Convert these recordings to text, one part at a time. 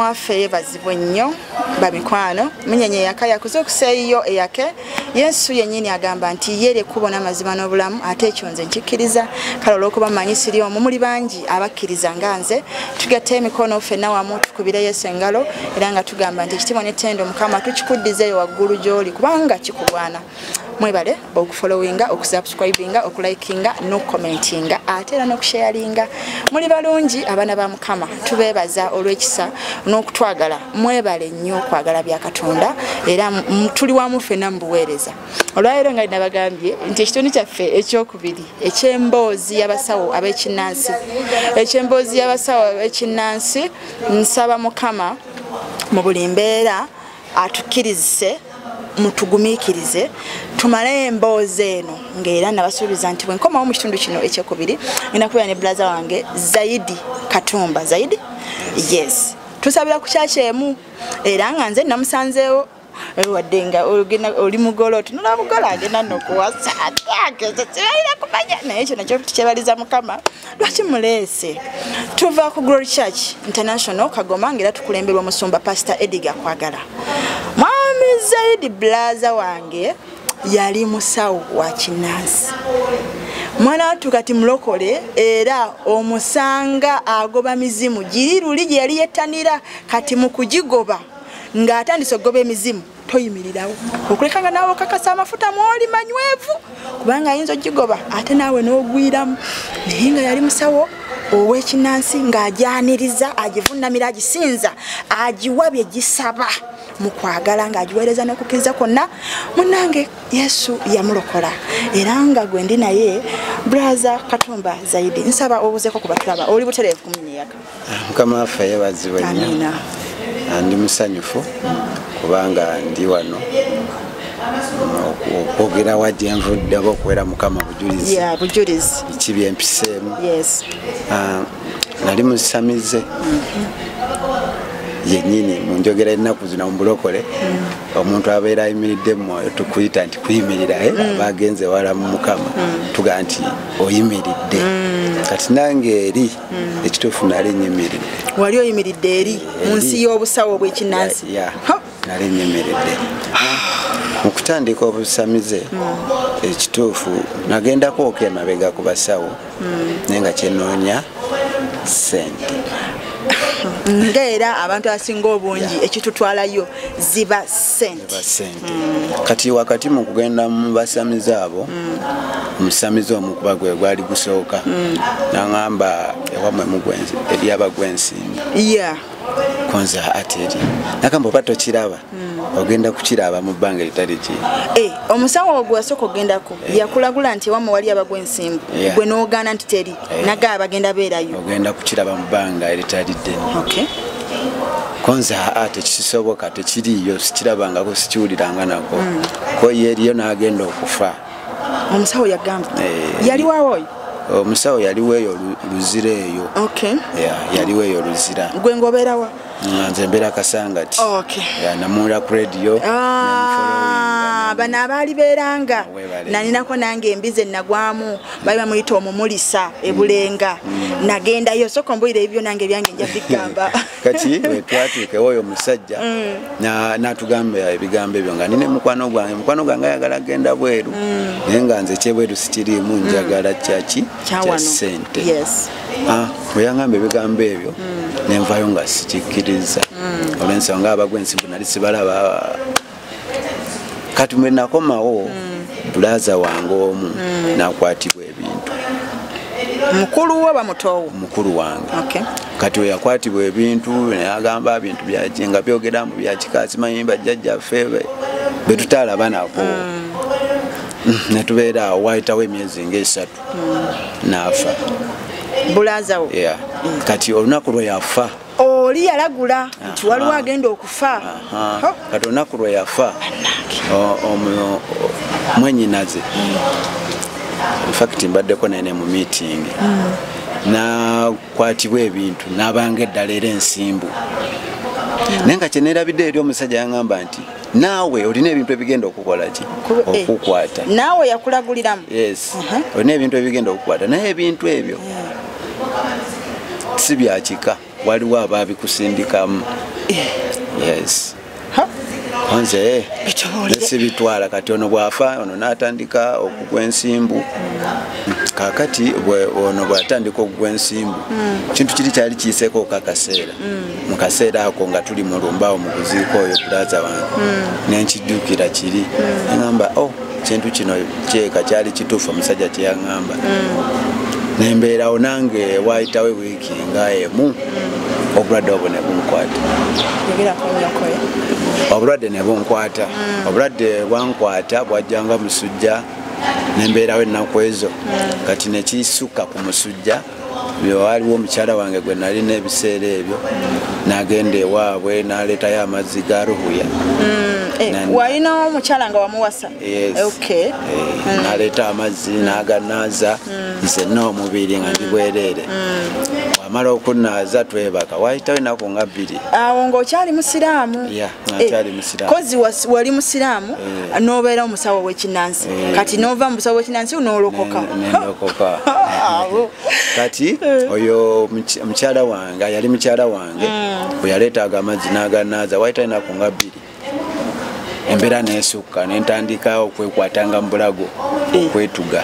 mukama waffe yeebazibwe nnyo bamikwano munyenye yakaya kuzokuseeyo eyake Yesu yennyini agamba nti yere kubona amazima n'obulamu ate ekyo nze nkikkiriza kale olw'okuba mmanyi siri omwo muli bangi abakkiriza nga nze tugatte emikono ffenna wamu tukubire Yesu engalo era nga tugamba nti ekitiibwa n'ettendo Mukama tukikuddizeeyo waggulu gy'oli kubanga kikulwana mwebale okufollowinga okusubscribinga okulikinga n'okucommentinga ate era n'okusharinga muli balungi abaana ba Mukama tubeebaza olw'ekisa n'okutwagala mwebale nnyo okwagala bya Katonda era tuli wamu ffenna mu buweereza olwaleero nga nabagambye nti ekitundu kyaffe ekyokubiri eky'emboozi y'abasawo ab'ekinnansi nsaba Mukama mu buli mbeera atukkirize mutugumikirize tumale emboozi eno ng'era nabasuubiza nti bwe nkomawo mu kitundu kino ekyokubiri ngenda kubeera ne brother wange Zaidi Katumba. Zaidi, yes, tusabira ku kyakyo emu era nga nze namusanzeewo wadde nga oli mugolo tunula mugolo agenda n'okuwasa tebalina kumanya naye ekyo nakyo tukyebaliza Mukama lwaki muleese. Tuva ku Glory Church International Kagoma ng'era tukulemberwa Musumba Pastor Edgar Kwagala. Mwami Zaidi brother wange yali musawo wa kinnansi mwana watu kati mulokole era omusanga agoba mizimu giri luli gye yali yettanira kati mu kugigoba ng'atandise okugoba emizimu toyimirirawo okulekanga naawe okakasa amafuta mwoli manywevu kubanga ayinza ogigoba ate naawe n'ogwiramu naye nga yali musawo ow'ekinnansi ng'ajaniriza agivunnamira agisinza agiwabye gisaba mukwagala ng'agiweereza n'okukkiriza kwonna munnange Yesu yamulokola era nga gwe ndi naye brother Katumba Zaidi nsaba obuzeeko ku batulaba oli butereevu kumunyeyaga. Mukama waffe yeebazibwe nnyo ndi musanyufu kubanga ndi wano okwogera wadde envudde oba okuwera Mukama bujulizi biki byempiseemu. Nali musamize yennyini mu njogera ennaku zino mu bulokole omuntu abeera ayimiridde mwoyo tukuyita nti kuyimirira bagenze wala mu Mukama tuga nti oyimiridde kati nange eri ekituufu nali nyimiridde. Wali oyimiridde eri mu nsi y'obusawo bw'ekinnansi? Nali nyimiridde mu kutandika obusamize ekituufu nagendako okemabega ku basawo naye nga kyenoonya ssente ng'era abantu asinga obungi ekitutwalayo ziba ssente. Kati wakati mu kugenda mu basamize abo omusamize omu kuba gwe gwali gusooka n'aŋŋamba ewamwe mugwenzi eryabagwensimbi konza ate eri nakamba oba tokiraba ogenda kukiraba mu bbanga eritali ki. Omusawo ogwo wasooka ogendako yakulagula nti ewamwe wali abagwensimbi gwe n'ogaana nti teri naga abagenda beerayo ogenda kukiraba mu bbanga eritali ddene. Konza ate kisoboka tekiriyo sikirabangako sikiwuliranga nako ko yeriyo n'agenda okufa. Omusawo yagamba yali waawoyo? Omusawo yaliwo eyo luzira eyo. Yaliwo eyo luzira. Gwe ng'obeerawa? Nze mbeera Kasangati. Namuwulira ku radio. Bano abaali beeranga naninako nange embize nagwamu bali bamuyita omumulisa ebulenga nagendayo soko mbulira ebyo nange byange nja bigamba. Kati twatuukewo oyo omusajja n'atugamba ebigambo ebyo nga nine mukwano gwange ayagala agenda bweru naye nga nze kyebweru sikiriimu njagala kyaki kya ssente. Bwe yangamba ebigambo ebyo nenvayo nga sikikkiriza olw'ensonga abagwensimbu nali sibalaba. Kati mwe nakomawo bulaza wange omu nakwatibwa ebintu. Mukulu wa bamutowo? Mukulu wange. Kati we yakwatibwa ebintu nagamba bintu byakinga byogeramu byakikazi mayimba jjajjaffe betutaalaba nako netubeera awo wayitawo emyezi nga3 n'afa bulaza wo. Kati olunaku lwe yafa oli yalagula nti waliwo agenda okufa. Kati olunaku lwe yafa mwenyinaze infact mbaddeko nene mu meeting nakwatibwa ebintu n'abanga eddala era ensimbu naye nga kyeneerabidde eri omusajja yaŋŋamba nti naawe olina ebintu ebigenda okukola ki okukwata. Naawe yakulaguliramu? Olina ebintu ebigenda okukwata naye ebintu ebyo si byakika waliwo ababikusindikamu. Yes. Onze nesibitwala kati ono bwafa ono n'atandika okugwa ensimbu. Kakati ono bw'atandika okugwa ensimbu kintu kiri kyali kiyiseeko kakaseera. Mu kaseera ako nga tuli mu lumbaawo mu kuziika oyo bulaza wange nenkijjukira kiri ngamba kintu kino kyeka kyali kituufu omusajja kye yaŋŋamba. Nembeerawo nange waayitawo wiiki nga emu obulwadde obwo ne bunkwata. Obulwadde ne bunkwata. Obulwadde bwankwata bwajjanga musujja nembeerawo ennaku ezo kati ne kiyisuka ku musujja. Waliwo omukyala wange gwe nali n'ebiseera ebyo n'agenda ewaabwe n'aleetayo amazzi ga Ruhuya. Walina omukyala nga wamuwasa? Okay. N'aleeta amazzi n'aganaaza nze n'omubiri nga ndi bwereere. Wamala okunnaaza twebaka wayitawo ennaku nga 2. Awo ng'okyali musiraamu? Akyali musiraamu. Kozi wali musiraamu n'obeera omusawo w'ekinnansi kati n'ova mu busawo bw'ekinnansi n'olokoka? N'olokoka. Kati oyo mukyala wange yali mukyala wange bwe yaleetaaga amazzi n'aganaaza wayitawo ennaku nga 2. Embeera n'esukka n'entandika okwekwatanga mu bulago okwetuga.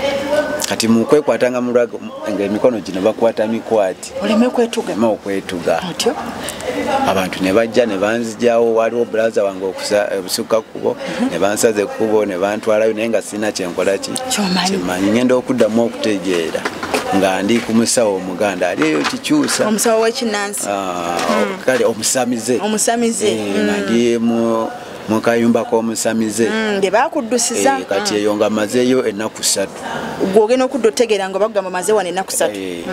Kati mu kwekwatanga mu bulago ng'emikono gino bakwata mikwati. Oleme kwetuga? Oleme okwetuga. Otyo? Abantu ne bajja ne banzijawo waliwo bulaza wange obusukka kubo ne bansaza ekkubo ne bantwalayo naye nga sirina kyenkola ki kyemanyi ngenda okuddamu okutegeera nga ndi ku musawo omuganda ali eyo kikyusa. Omusawo w'ekinnansi? Kale omusamize. Omusamize. Nga ndi mu kayumba k'omusamize. Nge bakuddusiza? Kati eyo nga mazeeyo ennaku 3. Gw'ogenda okudda otegeera nga bagamba maze wano ennaku 3.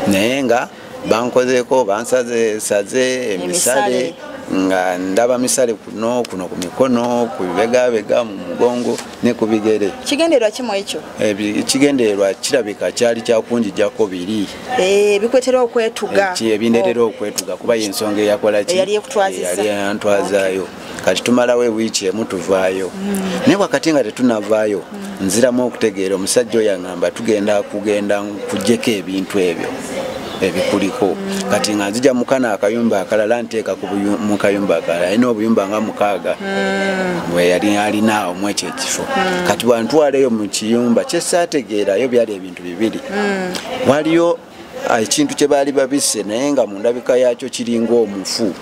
Naye nga bankozeeko bansaze emisale nga ndaba misale kuno ku mikono ku bibegabega mu mugongo ne ku bigere. Kigendererwa kimu ekyo? Kigendererwa kirabika kyali kyakunjijjako 2. Bikwetera okwetuga? Ebindeetera okwetuga kuba y'ensonga eyakola ki? Yali ekutwazizza? Yali yantwazaayo. Kati tumalawo ewiiki emu tuvaayo. Naye wakati nga tetunavaayo nziramu okutegeera omusajja oyo aŋŋamba tugenda kuggyeko ebintu ebyo ebikuliko. Kati nga nzija mukana akayumba akalala nteeka mu kayumba akalala alina obuyumba nga 6 bwe yali alina omwo ekyo ekifo. Kati bwantwaleyo mu kiyumba kyesaategeerayo byali ebintu 2. Waliyo ekintu kye baali babisse naye nga mu ndabika yaakyo kiringa omufu.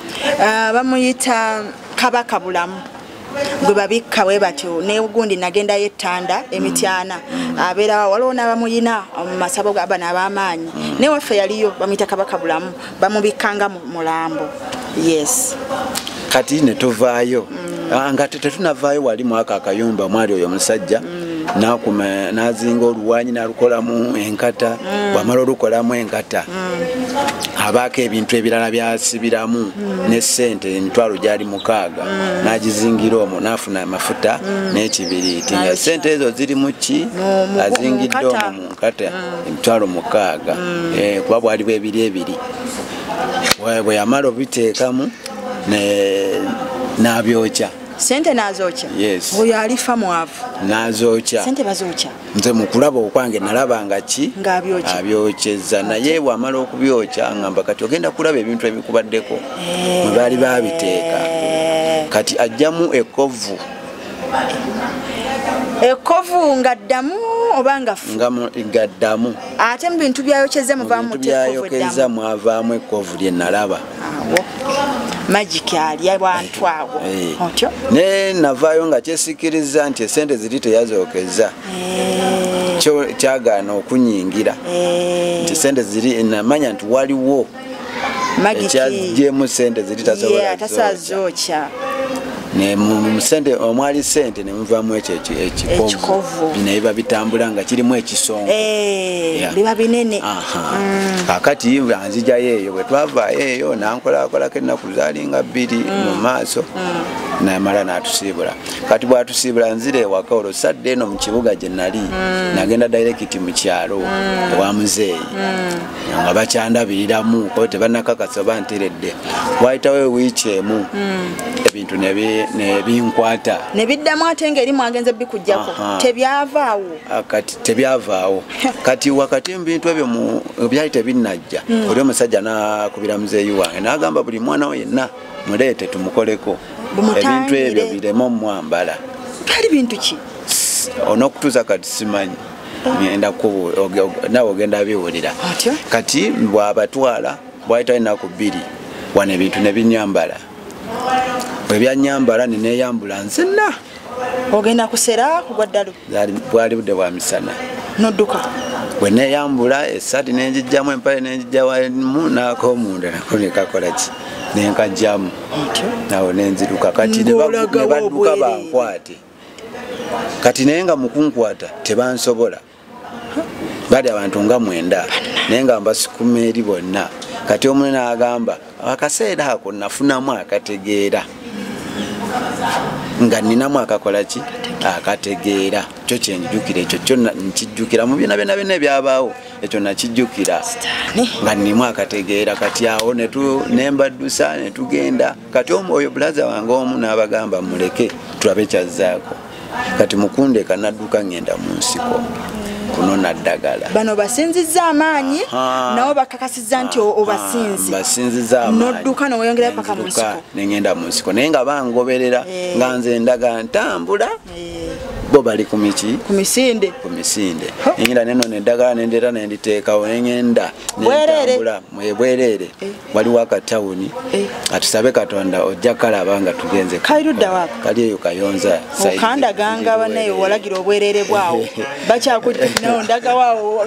Bamuyita kabaka bulamu. Gwe babikka bwe batyo n'egundi nagendayo ettanda emityana abeera waliwo n'abamuyina mu masabo g'abana ab'amaanyi naye waffe yaliyo bamuyita kabaka bulamu bamubikkanga mu mulambo. Yes. Kati ne tuvaayo nga tetunavaayo wali mwaka akayumba mwali oyo omusajja n'azinga oluwanyi n'alukolamu enkata. Bwamala olukolamu enkata abaako ebintu ebirala byasibiramu ne ssente emitwalo gyali 6 n'agizingira omwo n'afuna amafuta n'ekibiriiti nga ssente ezo ziri mu ki azingidde omwo mu nkata emitwalo 6 kuba bwali bwebiri bwe yamala obiteekamu n'abyokya. Sente nazookya? Yes. Oyo alifa mwavu. Nazookya. Sente bazookya? Nze mu kulaba okwange nalabanga ki abyokyeza naye bwamala okubyokya ngamba kati ogenda kulaba ebintu ebikubaddeko mwe baali babiteeka. Kati ajjamu ekovu. Ekovu nga ddamu oba nga ddamu. Ate mu bintu byayokyeza muvaamu mwavaamu ekovu lye nalaba. Magic ali abantu awo. Otyo? Ne navaayo nga kyesikiriza nti esente ziri teyazookeza. Kyagaana okunyingira. Nti sente ziri namanya nti waliwo ekyajjemu sente ziri tasobola ne mu sente omwali sente ne muvaamu ekyo ekikovu naye babitambula nga kirimu ekisongo biba binene. Kakati nzijayo eyo bwe twavaayo eyo nankolakolako ennaku zaalinga 2 mu maaso namala n'atusiibula kati bw'atusiibula nzire ewaka olwo sadde eno mu kibuga gye nali nagenda direct mu kyalo ewa muzeeyi nga bakyandabiriramu ko tebannakakasa oba nteredde wayitawo wiiki emu ebintu nebinkwata nebiddamu ate ng'eri mwagenze bikujjako tebyavaawo kati tebyavaawo kati wakati mu bintu ebyo byali tebinnajja oli omusajja n'akubira muzeeyi wange n'agamba buli mwana we yenna muleete tumukoleko ebintu ebyo biremo mwambala kali bintu ki onokutuuza kati simanyi ngenda nawe ogenda biwulira kati bwabatwala bwayitawo ennaku bbiri wano ebintu nebinyambala bwe byanyambala neneyambula nzenna ogenda kusera kugwa ddalu bwali budde bwa misana nodduka bwe neyambula esaati nenjijjamu empale nenjijjamu n'akoomunda nako nekakola ki nenkajjamu nawo nenziruka kati nebadduka bankwate kati naye nga mukunkwata tebansobola bali abantu nga 9 naye nga mbasukuma eri bonna kati omwe n'agamba akaseera ako nafunamu akategeera nga ninamu akakola ki akategeera kyo kyenjukira ekyo kyo nkijjukira mu byonna byonna ebyabaawo ekyo nakijjukira nga nnimu akategeera kati awo nembaddusa netugenda kati oyo bulaza wange omu n'abagamba muleke tulabe kyazzaako kati mukundeka nadduka ngenda mu nsiko kunona ddagala bano basinzizza amaanyi nabo bakakasizza nti obasinzi basinzizza amaanyi nodduka noweyongera paka mu nsiko nengenda mu nsiko naye nga bangoberera nga nze ndagala ntambula bo bali ku misinde nengenda neno neddagala nendeeta nenditeekawo nengenda nentambula bwereere waliwo akatawuni atusabe Katonda ojja kalaba nga tugenze kalirudda wako kali eyo Kayonza okandaganga banayo walagira obwereere bwawo bakyakujja ndaga waawo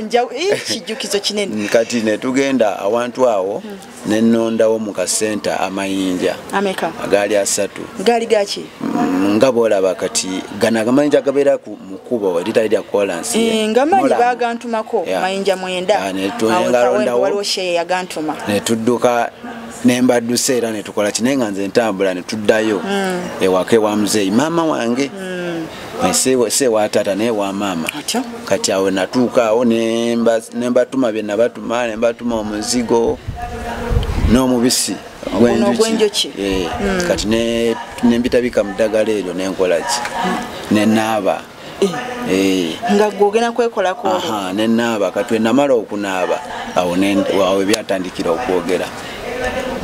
kijjukizo kinene kati netugenda awantu awo nenondawo mu kasenta amayinja ameka agali 3 gali gaki nga bolaba kati gana amayinja gabeera ku mukubo litali lya kolansi ngamanyi bagantumako mayinja 9 waliwo sheye yagantuma netudduka nembadduse era netukola kinenga nze ntambula netuddayo ewaka wa muzeeyi maama wange se watata ne wa mama kati awo natuuka awo nembatuma byenabatuma nembatuma omuzigo n'omubisi gwenjuki kati nembitabika mu ddagala eryo nenkola ki nenaaba nga gwogenda kwekolako nenaaba kati namala okunaaba awo byatandikira okwogera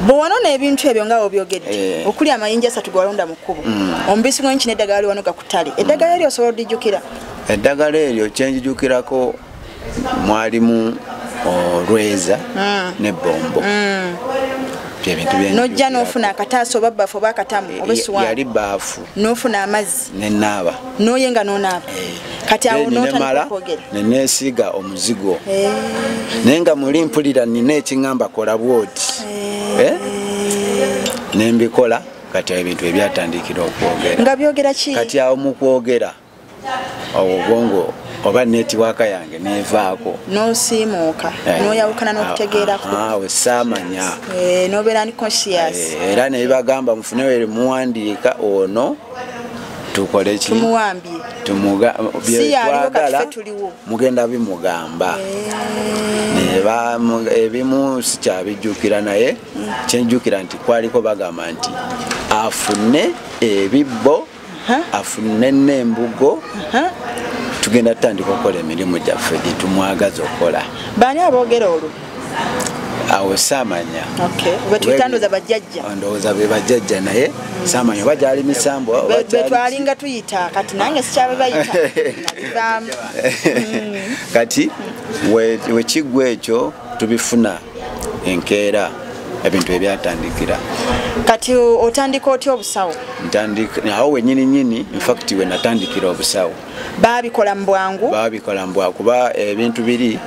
bw'wanona ebintu ebyo nga obyogedde okuli amayinja 3 gwalonda mu kkubo omubisi gw'enki n'eddagala liwano gakutale eddagala eryo osobola oddijjukira eddagala eryo kyenjijukirako mwalimu olweza n'ebbombo nojja n'ofuna akataasa oba bbafu oba akatamu oba essuwaani yali baafu n'ofuna amazzi nenaaba n'oyenga n'onaaba kati awo n'otandika okwogera neneesiga omuzigo naye nga muli mpulira nina ekiŋŋamba kola bwoti nembikola kati ebintu ebyatandikira okwogera nga byogera ki kati awo mu kwogera obwongo oba netiwaaka yange nevaako nosiimuuka noyawukana n'okutegeerako awe saamanya nobeera ni conscious era nebagamba mufunewo muwandiika ono tukole ki tumuwambye byetwagala mugenda bimugamba ebimu sikyabijjukira naye kyenjukira nti kwaliko bagamba nti afune ebibbo afune n'embugo tugenda tutandika okukola emirimu gyaffe gyetumwagaza okukola baani aboogera olwo awo saamanya betwitandoza bajjajja ndowooza be bajjajja naye saamanya oba gyali misambo betwalinga tuyita kati nange sikyabe bayita nabivaamu kati wekiggwa ekyo tubifuna enkeera ebintu ebyatandikira kati otandika otya obusawo awo wenyininyini infact we natandikira obusawo babikola mu bwangu kuba ebintu biri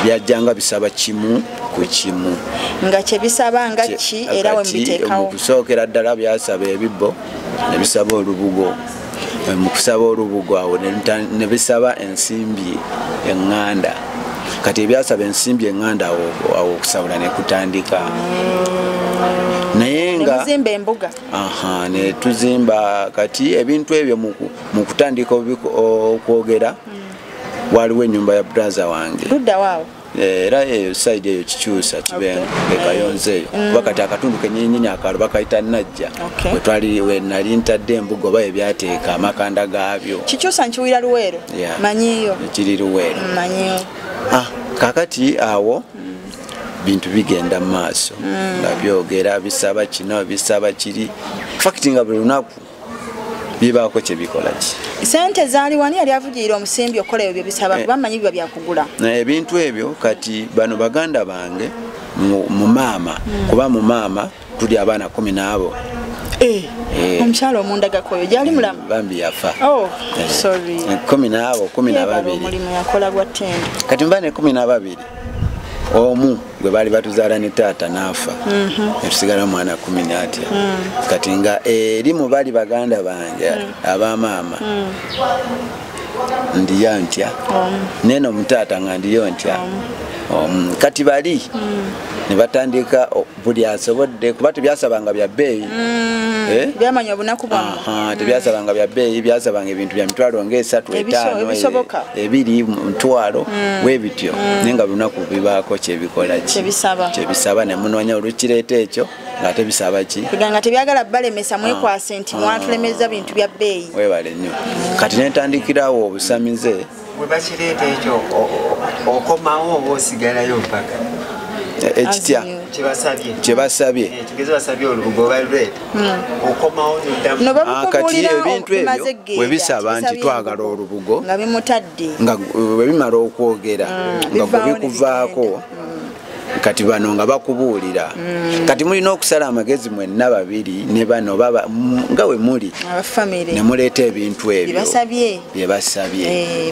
byajjanga bisaba kimu ku kimu nga kyebisaba nga ki era we mubiteekawo mukusookera ddala byasaba ebibbo nebisaba olubugo mukusaba olubugo awo nebisaba ensimbi eŋŋanda kati ebyasaba ensimbi eŋŋanda awo okusabula nekutandika naye muzimba embuga ne tuzimba kati ebintu ebyo mu kutandika okwogera waliwo ennyumba ya brother wange ludda waawo era eyo side eyo kikyusa kibenga ekayonze eyo kuba kati akatundu kenyinyinya akalo bakayita najja we nali ntadde embuga oba ebyateeka amakanda gaabyo kikyusa nkiwira Luweero manyiyo ekiri Luweero manyiyo kakati awo bintu bigenda mu maaso nga byogera bisaba kino bisaba kiri fakiti nga buli lunaku bibaako kye bikola ki sente zaali wani yali avugirira omusimbi okola ebyo bisaba kuba manyi biba byakugula ebintu ebyo kati bano baganda bange mu maama kuba mu maama tuli abaana 10 omukyalo omundagakoyo gyali mulamu bambi yafa sorry 12 omulimu yakola gwa ttendo kati mbaane 12 omu gwe bali batuzaala ne taata n'afa netusigala mwana 10 atya kati nga erimu bali baganda bange abamaama ndiyo ntya neno mutaata nga ndiyo ntya kati bali ne batandika buli asobodde kuba tebyasabanga bya bbeeyi byamanya obunaku bwammwe tebyasabanga bya bbeeyi byasabanga ebintu bya mitwalo nga 3 ebiri mutwalo webityo naye nga lunaku bibaako kyebikola kyebisaba ne munoonya olukireeta ekyo ng'ate bisaba ki nga tebyagala balemesa mwekwase nti mwatulemeza bintu bya bbeeyi webale nnyo kati netandikirawo obusamize bwe bakireeta ekyo okomawo oba osigalayo mpaka ekitya kyebasabye kati ebintu ebyo bwe bisaba nti twagala olubugo nga bwe bimala okwogera nga gwe bikuvaako kati bano nga bakubuulira kati mulina okusala amagezi mwenna babiri ne bano baba nga we muli ne muleeta ebintu ebyo bye basabye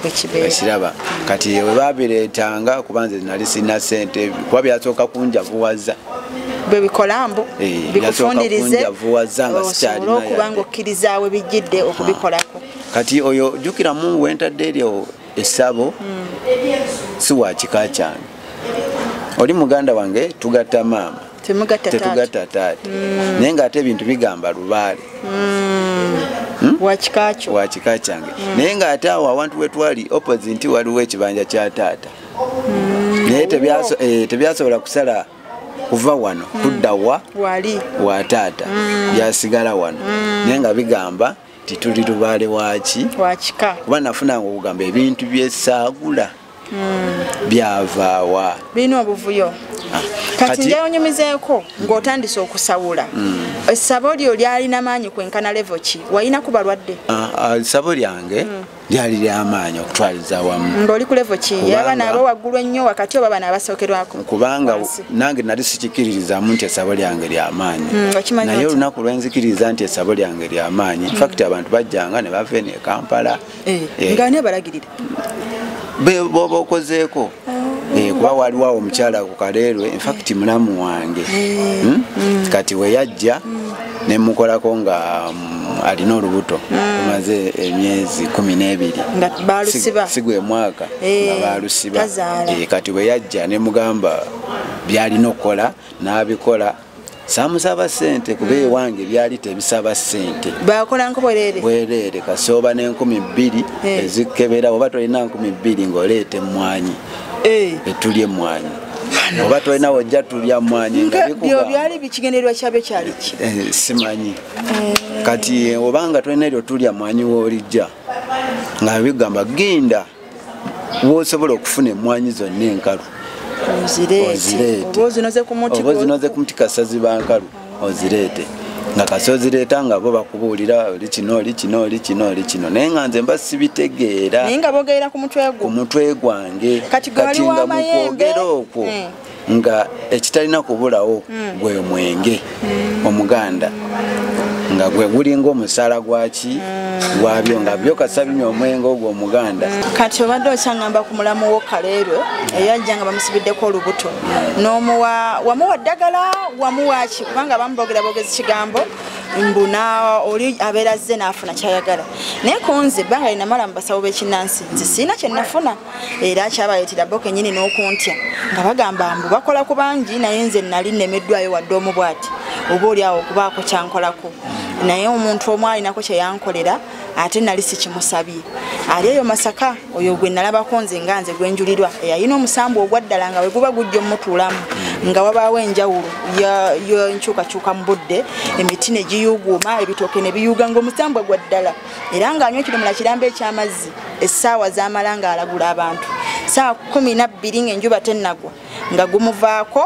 bakiraba kati we babireetanga kuba nze nali sina ssente kuba byasooka kunjavuwaza bebikolambu bikufundirize kunjavuwaza nga sikyalina okubanga okkirizaawe bijjidde okubikolako kati oyo jjukiramu wentadde eryo essabo si wa kika kyange oli muganda wange tugatta maama tetugatta taata naye ng'ate ebintu bigamba lubaale wa kika kyange naye ng'ate awo awantu we twali opposite waliwo ekibanja kya taata naye tebyasobola kusala kuva wano kudda wa taata byasigala wano naye nga bigamba tituli lubaale waki kuba nafunanga okugamba ebintu byesaagula byavaawa birina obuvuyo kati njayonyumizeeko ng'otandise okusawula essabo lyo lyalina maanyi kwenkana levo ki walina ku balwadde essabo lyange lyali lyamaanyi okutwaliza wamu ng'oli ku levo ki yabaana abo waggulu ennyo wakati oba bana abasookerwako kubanga nange nali sikikiririzamu nti essabo lyange lyamaanyi naye olunaku lwenzikiriza nti essabo lyange lyamaanyi fakiti abantu bajjanga ne bava eno e Kampala ng'ani abalagirira boba okozeeko kuba waliwo awo omukyala ku Kaleerwe infact mulamu wange kati we yajja ne mukolako nga alina olubuto tumaze emyezi 12 sigwe mwaka nga balusiba kati we yajja ne mugamba byalina okukola n'abikola samusaba ssente kuba ewange byali tebisaba ssente bakola nko bwereere kasooba ne2,000 ezikebera oba tolina 2,000 ng'oleeta emmwanyi etulya emmwanyi oba tolina wojja tulya mmwanyi byo byali bikigendererwa kyabyo kyali ki simanyi kati obanga tolina eryo tulya mmwanyi w'olijja nga bigamba genda w'osobola okufuna emmwanyi zonna enkalu oba ozinoze ku muti kasazi bankalu ozireete nga kasi ozireeta nga bo bakubuulira oli kino naye nga nze mba sibitegeera naye nga bogerera ku mutwe gwange kati nga mukwogera okwo nga ekitalina kubulawo gwe mwenge omuganda nga gwe gulinga omusaala gwaki gwabyo nga byo kasabinya omwenge ogwo omuganda kati obadde okyangamba ku mulamu wo Kaleerwe eyajja nga bamusibiddeko olubuto n'omuwa wamuwa ddagala wamuwaki kubanga bamubogera bogezi kigambo mbuna oli abeera azze n'afuna kyayagala naye kunze ebbanga linamala mu basawo b'ekinnansi nze siina kye nafuna era kyabaletera bo kennyini n'okuntya nga bagamba mbu bakola ku bangi naye nze nali nnemeddwayo wadde omu bw'ati oba oli awo okubaako kyankolako naye omuntu omu alinako kye yankolera ate nali sikimusabye ali eyo Masaka oyo gwe nalabako nze nga nze gwenjulirwa yalina omusambu ogwaddala nga bwe guba gujja omutuulamu nga wabaawo enjawulo y'enkyukakyuka mu budde emiti ne giyuuguuma ebitooke ne biyuuga ng'omusambu ogwaddala era ng'anywa ekidomola kirambe eky'amazzi essaawa z'amala ng'alagula abantu saawa 12 ng'enjuba tennagwa nga gumuvaako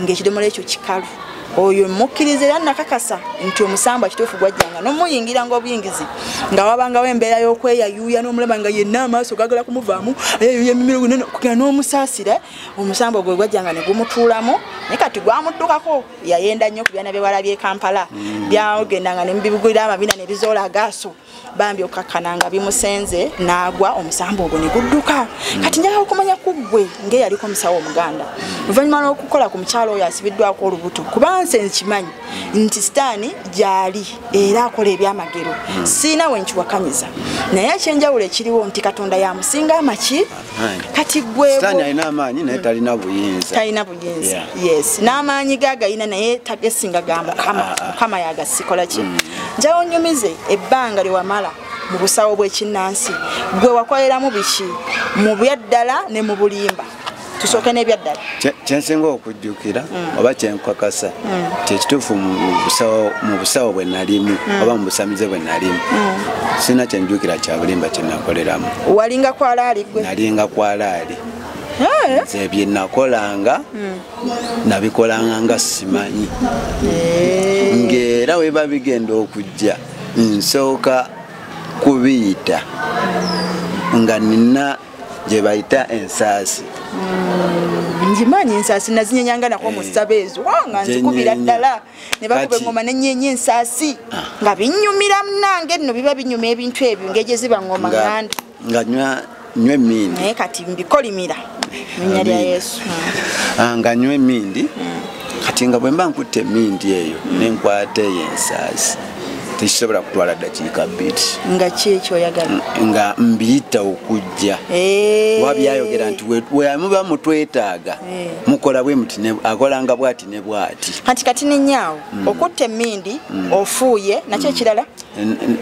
ng'ekidomola ekyo kikalu oyo mukkiriza era nakakasa nti omusambu akituufu gwajjanga n'omuyingira ng'obuyingizi nga wabangawo embeera y'okweyayuuya n'omulaba nga yenna amaaso gagala kumuvaamu emimiro kugera n'omusaasira omusambu ogwo gwajjanga ne gumutuulamu naye kati gwamuddukako yayenda nnyo ku byana byewala by'e Kampala byagendanga ne mubibugulira amabina ne bizoola agaaso bambi okakkananga bimusenze n'agwa omusambu ogwo ne gudduka kati njagala okumanya ku ggwe ng'eyaliko omusawo omuganda oluvannyuma lw'okukola ku mukyalo oyo asibiddwako olubuto kuba nze nkimanyi nti sitaani gyali era akola ebyamagero siina we nkiwakanyiza naye ekyenjawulo ekiriwo nti Katonda yamusinga amaki kati ggwe sitaani alina amaanyi naye talina buyinza yes n'amaanyi gagayina naye tagesinga ga mukama yagasikola ki njawo onyumize ebbanga lyewamala mu busawo bw'ekinnansi gwe wakoleramu biki mu byaddala ne mu bulimba tusooke n'ebyaddala kyensinga okujjukira oba kyenkakasa kyekituufu mu busawo bwe nalimu oba mu busamize bwe nalimu sina kyenjukira kya bulimba kyenakoleramu walinga kwalaali gwe nalinga kwalaali nze bye nakolanga nabikolanga nga simanyi ng'era weba bigenda okujja nsooka kubiyita nga nina gye bayita ensaasi njimanyi ensaasi nazinyenyanga nako mu ssabeezo nga nzikubira ddala ne bakuba engoma nennyenya ensaasi nga binnyumira munange nno biba binyuma ebintu ebyo ng'egye ziba ngoma nganda nga nywa emmindi naye kati mbikolimira linnya lya Yesu nga nywa emmindi kati nga bwe mba nkutte emmindi eyo nenkwata eyo ensaasi tekisobola kutwala ddakiika 2 nga kyekyo oyagala nga mbiyita okujja wabyayogera nti wemuba mutwetaaga mukola bwe muti akolanga bwati ne bwati kati nenyaawo okutta emmindi ofuuye nakyo ekirala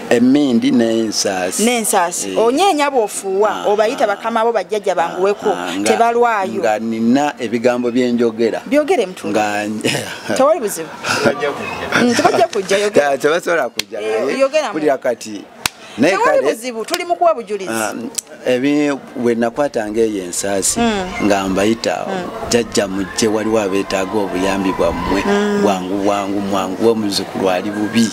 emmindi n'ensaasi onyeenya bw'ofuuwa obayita bakama bo bajjajja banguweko tebalwayo nga nina ebigambo byenjogera byogere mtu tewali buzibu tebajja kujja yogera tebasobola kujja kulira kati naye kale buzibu tuli mu kuwa bujulizi bwe nakwatanga eyo ensaasi nga mbayita jjajja mujje waliwo abeetaaga obuyambi bwammwe bwangu mwangu omuzukulu ali bubi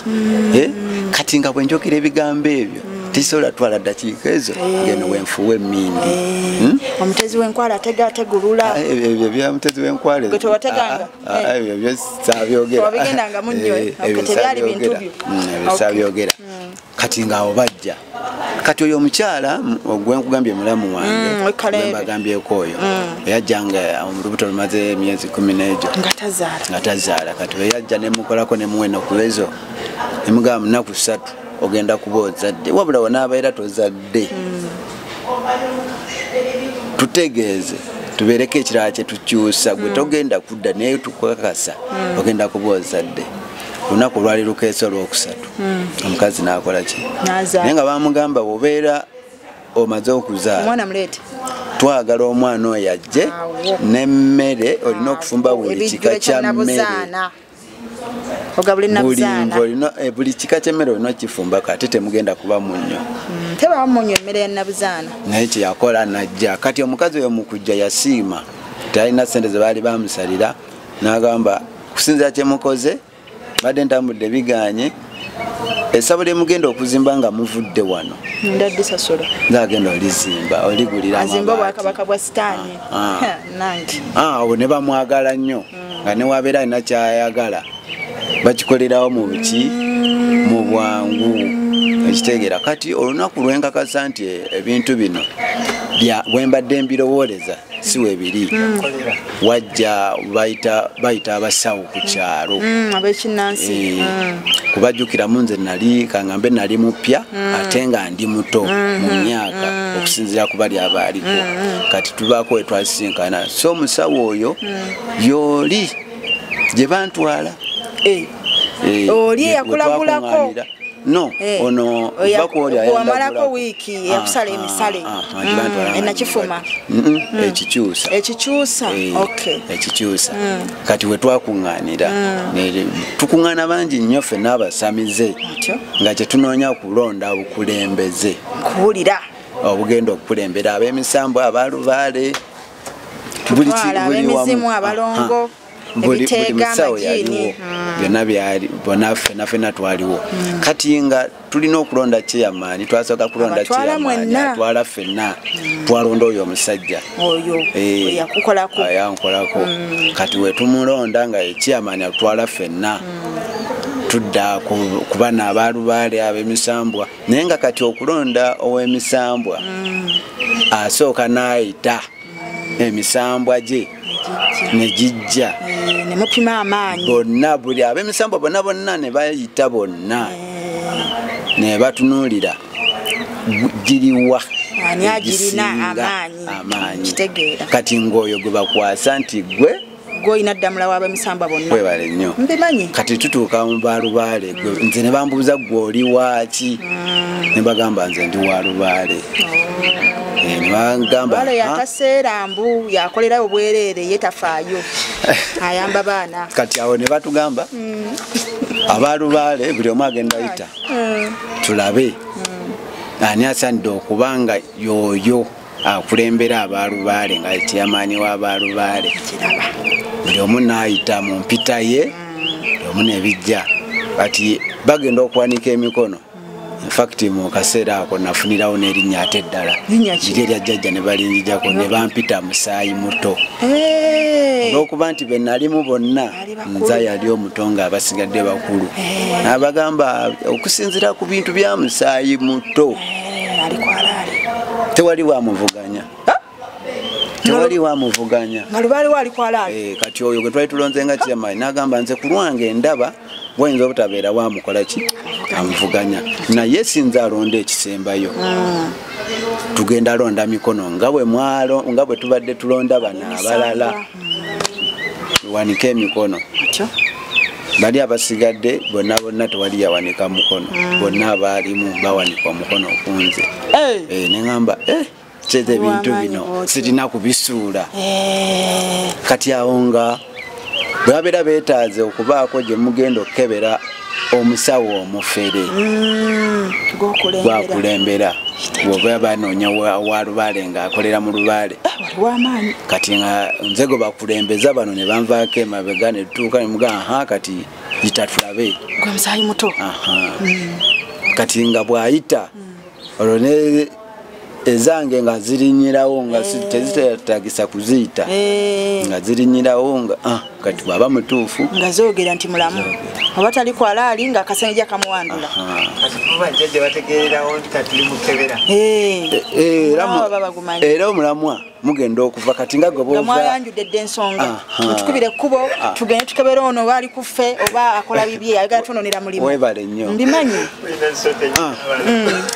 kati nga bwe njogera ebigambo ebyo tisobola twala ddakiika ezo ngeno wenfuwa emmindi omutezi w'enkwala ategulula ebyo bya mutezi w'enkwala gwe tewateganga ebyo saabyogera wabigendanga mu nnyo tebyali bintu byo ebyo saabyogera kati ng'awo bajja kati oyo omukyala ogwenkugambye mulamu wange bagambyeko oyo eyajjanga mu lubuto lumaze emyezi 10 n'egyo nga tazaala kati bwe yajja nemukolako nemuwena ku ezo nemugamba munaku 3 ogenda kuba ozadde wabula wanaabaera tozadde tutegeeze tubeereko ekirala kye tukyusa gwe togenda kudda naye tukakasa ogenda kuba ozadde lunaku lwali lukeesa olwokusatu omukazi n'akola ki naye nga bamugamba obeera omaze okuzaala twagala omwana oyo ajje n'emmere olina okufumba buli kika kya mmere buli kika ky'emmere olina okifumbako ate temugenda kuba munnyo teba munnyo emmere ya nabuzaana naye kyeyakola najja kati omukazi oyo mukujja yasiima talina ssente ze baali bamusalira n'agamba kusinzira kyemukoze badde ntambudde biganye essabo lyemugenda okuzimba nga muvudde wano ndadisasula ngagenda olizimba oligulira azimba obwakabaka bwa sitaani nange awo ne bamwagala nnyo nga newabeera alina kyayagala bakikolerawo mu buki mu bwangu ekitegeera kati olunaku lwenkakasa nti ebintu bino bwembadde mbirowooleza si webiri wajja bayita abasawo ku kyalo abekinnansi kubajjukiramu nze nali kangambe nali mupya ate nga ndi muto mu myaka okusinziira ku bali abaaliko kati tubaako we twasisinkana so omusawo oyo yoli gye bantwala oli yakulagulako no ono bakooli ayamalako wiiki yakusala emisale enakifuma ekikyusa okay ekikyusa kati we twakuŋŋaanira tukuŋŋaana bangi nnyo ffe n'abasamize nga kyetunoonya kulonda obukulembeze kuwulira obugenda okukulembera ab'emisambo abalubaale ab'emizimu abalongo buli musawo yaliwo byonna byali bona ffenna twaliwo kati nga tulina okulonda chairman twasooka kulonda chairman atwala ffenna twalonda oyo omusajja oyo yankolako kati we tumulonda nga chairman atwala ffenna tudda ku bana abalubaale ab'emisambwa naye nga kati okulonda ow'emisambwa asooka n'ayita emisambwa gye nejijja nemupima amaanyi bonna buli ab'emisambo bonna ne bayita bonna ne batunuulira giriwa ani agirina amaanyi kitegeera kati ng'oyo gwe bakwasa nti gwe olina ddamula w'ab'emisambo bonna webale nnyo mbimanyi kati tutuuka mu balubaale nze ne bambuuza gwe oli waaki ne bagamba nze ndi wa lubaale Wale yakaseera mbu yakolera obwereere yetafaayo ayamba baana kati awo ne batugamba abalubaale buli omu agenda yita tulabe ani asanidde okubanga yoyo akulembera abalubaale nga chairman w'abalubaale buli omu n'ayita mu mpita ye buli omu n'ebijja kati bagenda okuwanika emikono. In fact mu kaseera ako nafunirawo n'erinnya ate eddala liri erya jjajja ne balinjijako ne bampita Musaayi Muto olw'okuba nti be nalimu bonna nza yali omuto nga abasigadde bakulu n'abagamba okusinziira ku bintu bya Musaayi Muto tewali wamuvuganya nga lubaali wali kwalaali kati oyo gwe twali tulonze nga chairman n'agamba nze ku lwange ndaba wayinza obutabeera wamukola ki amuvuganya naye sinza alonda ekisembayo tugenda alonda mikono nga bwe tubadde tulonda bano abalala wanike emikono bali abasigadde bonna tewali yawanika mukono bonna abaalimu bawanika omukono kunze neŋŋamba kyeze ebintu bino sirina kubisuula kati awo nga bwabeera beetaaze okubaako gye mugenda okukebera omusawo omufere gwakulembera bwoba banoonya wa lubaale ng'akolera mu lubaale kati nga nze gwe bakulembeza bano ne banvaako emabega ne tutuuka ne mugamba kati yita tulabe gwe Musaayi Muto kati nga bw'ayita olwo ne ezange nga zirinyirawo nga tezitetagisa kuziyita nga zirinyirawo nga kati bwaba mutuufu nga zoogera nti mulamu oba tali kwalaali nga akasenja kamuwandula era omulamwa mugenda okuva kati nga gwebayanjudde dde ensonga mutukubire ekkubo tugende tukebera ono oba ali kuffe oba akola bibye ayagala twononera mulimu webale nnyo mbimanyi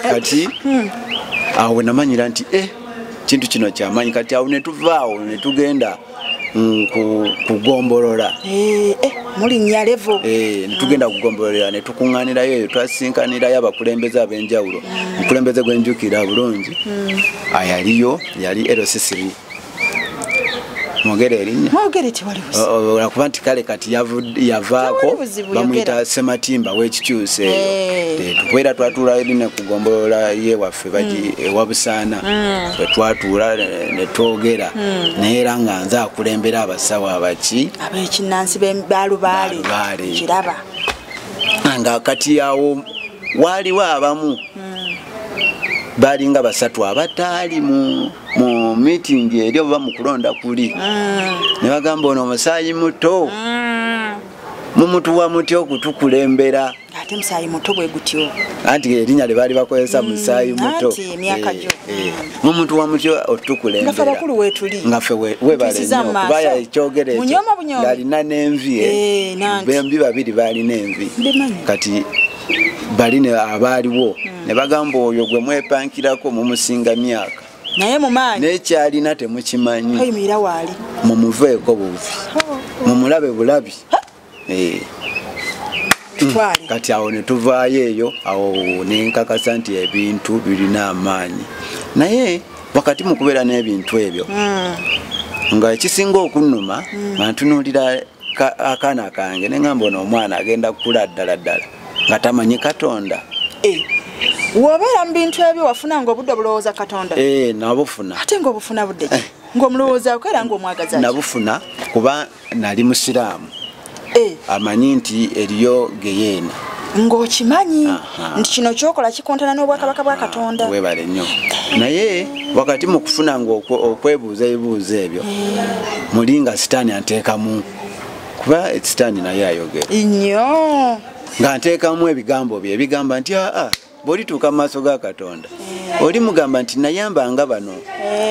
kati awo namanyira nti kintu kino kyamanyi kati awo netuvaawo netugenda kugombolola mulinnya levo netugenda kugombolola netukuŋŋaanirayo eyo twasinkanirayo abakulembeze ab'enjawulo omukulembeze gwenjukira bulungi ayaliyo yali LCC mwogere erinnya olakuba nti kale kati yavaako bamuyita Sematimba w'ekikyuse tukwera twatuula eri ne kugombolola ye waffe ewa Busaana bwe twatuula ne twogera naye era nga nze akulembera abasawo abaki ab'ekinnansi balubaale kiraba nga kati awo waaliwo abamu balinga basatu abataali mu meeting eri oba mu kulonda kuli ne bagamba ono Musaayi Muto mumutuwa mutya okutukulembera ate Musaayi Muto bwe gutyo anti erinnya lye baali bakozesa Musaayi Muto mumutuwa mutya otukulembera ngaffe bakulu weetuli ngaffe webale nnyo kubaya ekyogere ekyo ng'alina n'envi bembi babiri baalina envi kati baline abaaliwo ne bagamba oyo gwe mwepankirako mumusinga myaka naye mumaanyi n'ekyalina temukimanyi kayimira waali mumuveeko buvi mumulabe bulabi tutwale kati awo ne tuvaayo eyo awo ne nkakasa nti ebintu birina amaanyi naye wakati mu kubeera n'ebintu ebyo nga ekisinga okunnuma ntunuulira akaana kange ne ngamba ono omwana agenda kukula ddala ddala nga tamanyi Katonda. Wobeera mu bintu ebyo wafunanga obudde obulowooza Katonda? Nabufuna. Ate ng'obufuna budde ki? Ng'omulowoozaako era ng'omwagaza ki? Nabufuna kuba nali musiraamu. Amanyi nti eriyo geyeena. Ng'okimanyi nti kino kyokola kikontana n'obwakabaka bwa Katonda. Weebale nnyo. Naye wakati mu kufunanga okwebuuza ebibuuzo ebyo mulinga sitaani anteekamu kuba sitaani naye ayogera. Nnyo. Nga nteekamu ebigambo bye ebigamba nti bw'olituuka mu maaso ga Katonda oli mugamba nti nayambanga bano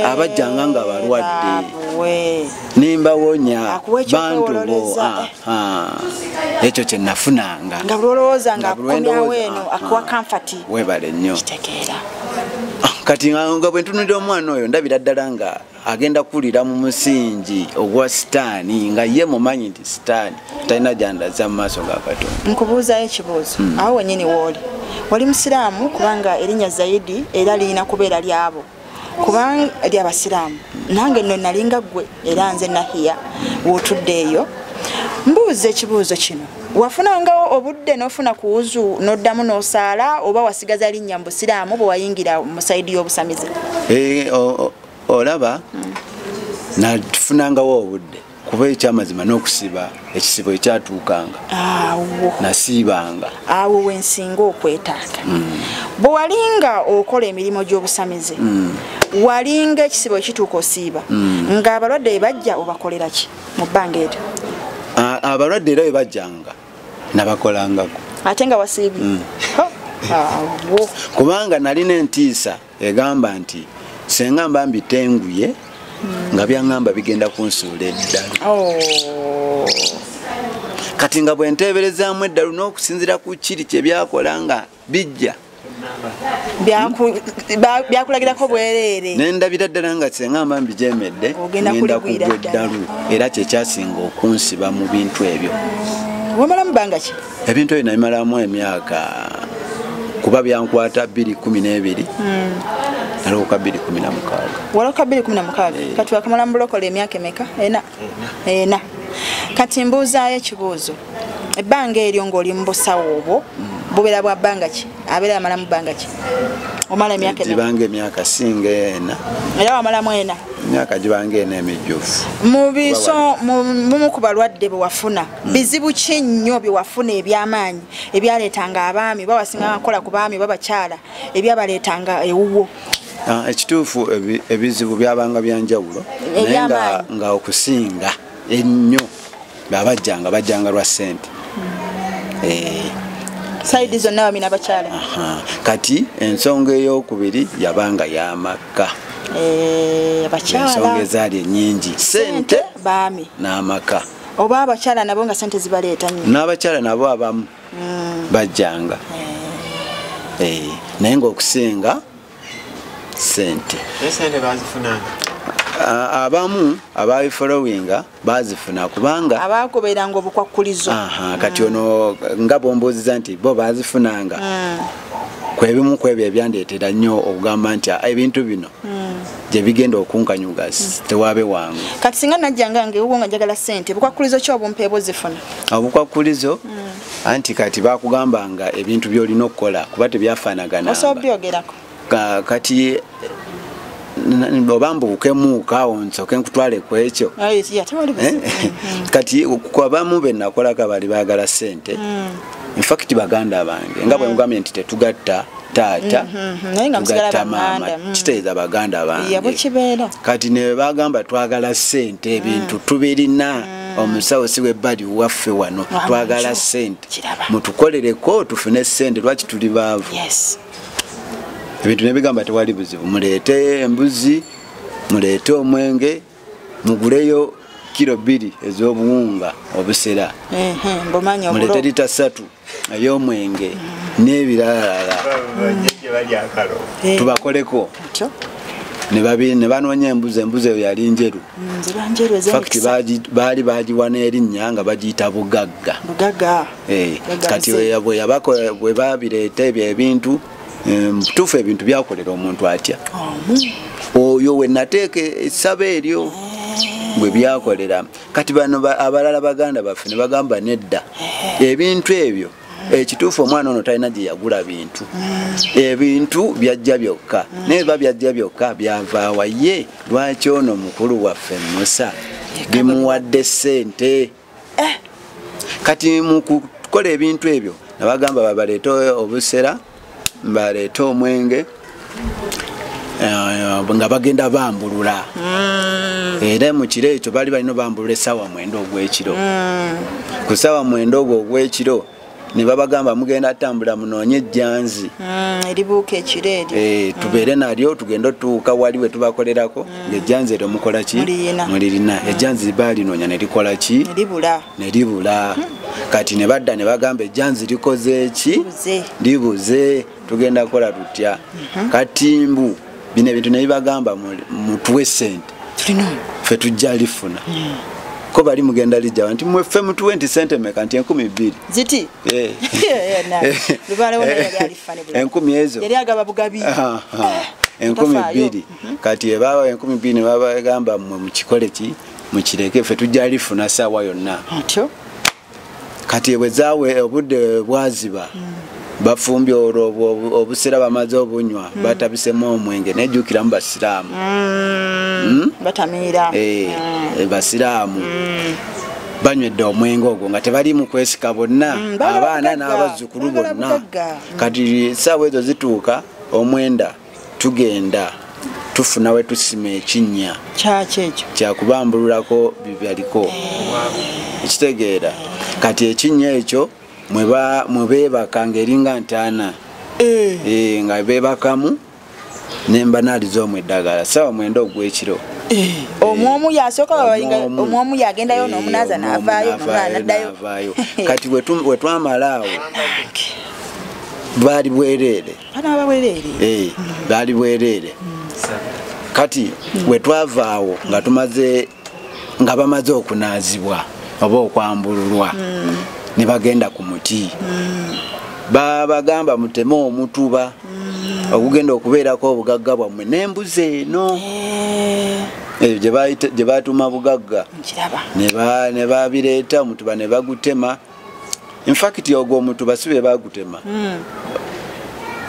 abajjanga nga balwadde nimbawonya bantu bo. Ekyo kye nafunanga nga bulowooza nga akomyawo eno akuwa kamfati. Weebale nnyo. Kitegeera. Kati nga bwe ntunulira omwana oyo ndabira ddala nga agenda kulira mu musingi ogwa sitaani nga ye mumanyi nti sitaani talina gyandaza mu maaso ga Katonda. Nkubuuzayo ekibuuzo awo wennyini wooli wali musiraamu kubanga erinnya Zaidi era lirina kubeera lyabo kubanga ly'abasiraamu nange nno nalinga ggwe era nze nahiya w'otudde eyo. Mbuuza ekibuuzo kino wafunangawo obudde n'ofuna ku wuzu n'oddamu n'osaala oba wasigaza linnya mu busiraamu bwe wayingira mu sayidi y'obusamize? Olaba nafunangawo obudde kuba ekyamazima n'okusiba ekisibo ekyatuukanga nasiibanga awo wensinga okwetaaga. Bwe walinga okola emirimu gy'obusamize walinga ekisibo ekituuka osiiba ng'abalwadde bwe bajja obakolera ki mu bbanga eryo? Abalwadde era bwe bajjanga nabakolangako ate nga wasiibye. Kubanga nalina entiisa egamba nti senga mba mbitenguye nga byaŋŋamba bigenda kunsuula eddalu. Kati nga bwe nteeberezaamu eddalu n'okusinziira ku kiri kye byakola nga bijja byakulagirako bwereere ne ndabira ddala nga senga mba mbijeemedde ngenda kugwa eddalu era kye kyasinga okunsiba mu bintu ebyo. Wamalamu bbanga ki? Ebintu ebyo nabimalamu emyaka kuba byankwata 2012 nalooka 2016. Walooka 2016 kati wakamala mu bulokola emyaka emeka? Ena. Kati mbuuzaayo ekibuuzo ebbanga eryo ng'oli mu busawo obwo bubeera bwa bbanga ki? Abeera yamalamu bbanga ki? Omala emyaka emeka? Gibanga emyaka singa ena. Era wamalamu ena? Emyaka gibanga ena emijjufu. Mumu ku balwadde bwe wafuna bizibu ki nnyo bye wafuna eby'amaanyi ebyaleetanga abaami bawasinga nkola ku baami babakyala ebyabaleetanga ewuwo? Ekituufu ebizibu byabanga byanjawulo naye nga okusinga ennyo bajjanga lwa ssente. Saidi zonna bamina abakyala. Kati ensonga ey'okubiri yabanga y'amaka. Abakyala ensonga ezaali ennyingi ssente baami n'amaka. Oba abakyala nabo nga ssente zibaleeta nnyo? N'abakyala nabo abamu bajjanga naye ng'okusinga ssente. Ssente bazifunanga? Abamu ababifolowinga bazifuna kubanga abagoberanga obukwakkulizo. Kati ono nga bombuuziza nti bo bazifunanga kwebimu kwebyo ebyandeetera nnyo okugamba nti ebintu bino gye bigenda okunkanyuga tewaabe wangu. Kati singa najjanga ng'ewuwo nga njagala ssente bukwakkulizo ki obumpeebwa ozifuna? Obukwakkulizo anti kati bakugambanga ebintu by'olina okukola kuba tebyafaanagana. Osobola byogerako? Kati oba mbuukemu kaawo nsoke nkutwale ku ekyo. Kati kwabamu be nakolako bali baagala ssente. Infact baganda bange nga bwe ngambye nti tetugatta taata tugatta maama kitegeeza baganda bange. Kati ne bagamba twagala ssente ebintu tubirina omusawo si webbali waffe wano twagala ssente mutukolereko tufune ssente lwaki tuli baavu. Ebintu nebigamba tewali buzibu muleete embuzi muleete omwenge muguleyo kilo 2 ez'obuwunga obusera muleete lita 3 ey'omwenge n'ebirala tubakoleko ne banoonya embuzi eyo yali njeru. Fakti baali bagiwa n'erinnya nga bagiyita bugagga. Kati bwe babireeta ebyo ebintu tuufu ebintu byakolera omuntu atya. Oyo we nateeka essaba eryo bwe byakolera. Kati bano abalala baganda baffe ne bagamba nedda ebintu ebyo ekituufu omwana ono talina gye yagula bintu. Ebintu byajja byokka naye biba byajja byokka byavaawa ye. Lwaki ono mukulu waffe Musa bimuwadde ssente? Kati mu kukola ebintu ebyo nabagamba babaleete obusera, baleete omwenge nga bagenda bambulula. Era mu kiro ekyo baali balina bambulula essaawa 9 ogw'ekiro. Ku ssaawa 9 ogw'ekiro ne babagamba mugenda tambula munoonye ejjanzi eribuuka ekiro eryo tubeere nalyo tugenda otuuka wali we tubakolerako ng'ejjanzi eryo mukola ki? Mulirina. Ejjanzi baalinoonya ne likola ki? Ne libula. Kati ne badda ne bagamba ejjanzi likoze ki? Libuze. Tugenda kukola tutya? Katimbu bino ebintu ne bibagamba mutuwe ssente ffe tujja lifuna. Ko bali mugenda lijja nti mweffe mutuwe nti ssente meka nti 2,000 ziti lubale wona yali alifane bula 10,000 ezo yali agaba bugabi 2,000. Kati ebawa 2,000 ne babagamba mmwe mukikole ki? Mukireke ffe tujja lifuna ssaawa yonna. Kati bwezaawe obudde bwaziba bafumbye obusera bamaze obunywa batabisemu omwenge nejjukiramu basiraamu batamira basiraamu banywedde omwenge ogwo nga tebali mu kwesika bonna abaana n'abazzukulu bonna. Kati essaawa ezo zituuka omwenda tugenda tufuna we tusima ekinnya kyakubambululako bibyaliko ekitegeera. Kati ekinnya ekyo mwe beebaka ng'eringa ntaana nga beebakamu nemba naaliza omwo eddagala ssaawa 9 ogw'ekiro. Omwomu yasooka omwomu yagendayo n'omunaaza n'avaayo n'omwana n'addayo. Kati we twamalaawo baali bwereere. Baali bwereere. Kati we twavaawo nga bamaze okunaazibwa oba okwambululwa ne bagenda ku muti. Babagamba muteme omutuba okugenda okubeerako obugagga bwammwe n'embuzi eno. Ebyo gye baatuma bugagga ne babireeta omutuba ne bagutema. Infacti ogwo omutuba si be bagutema.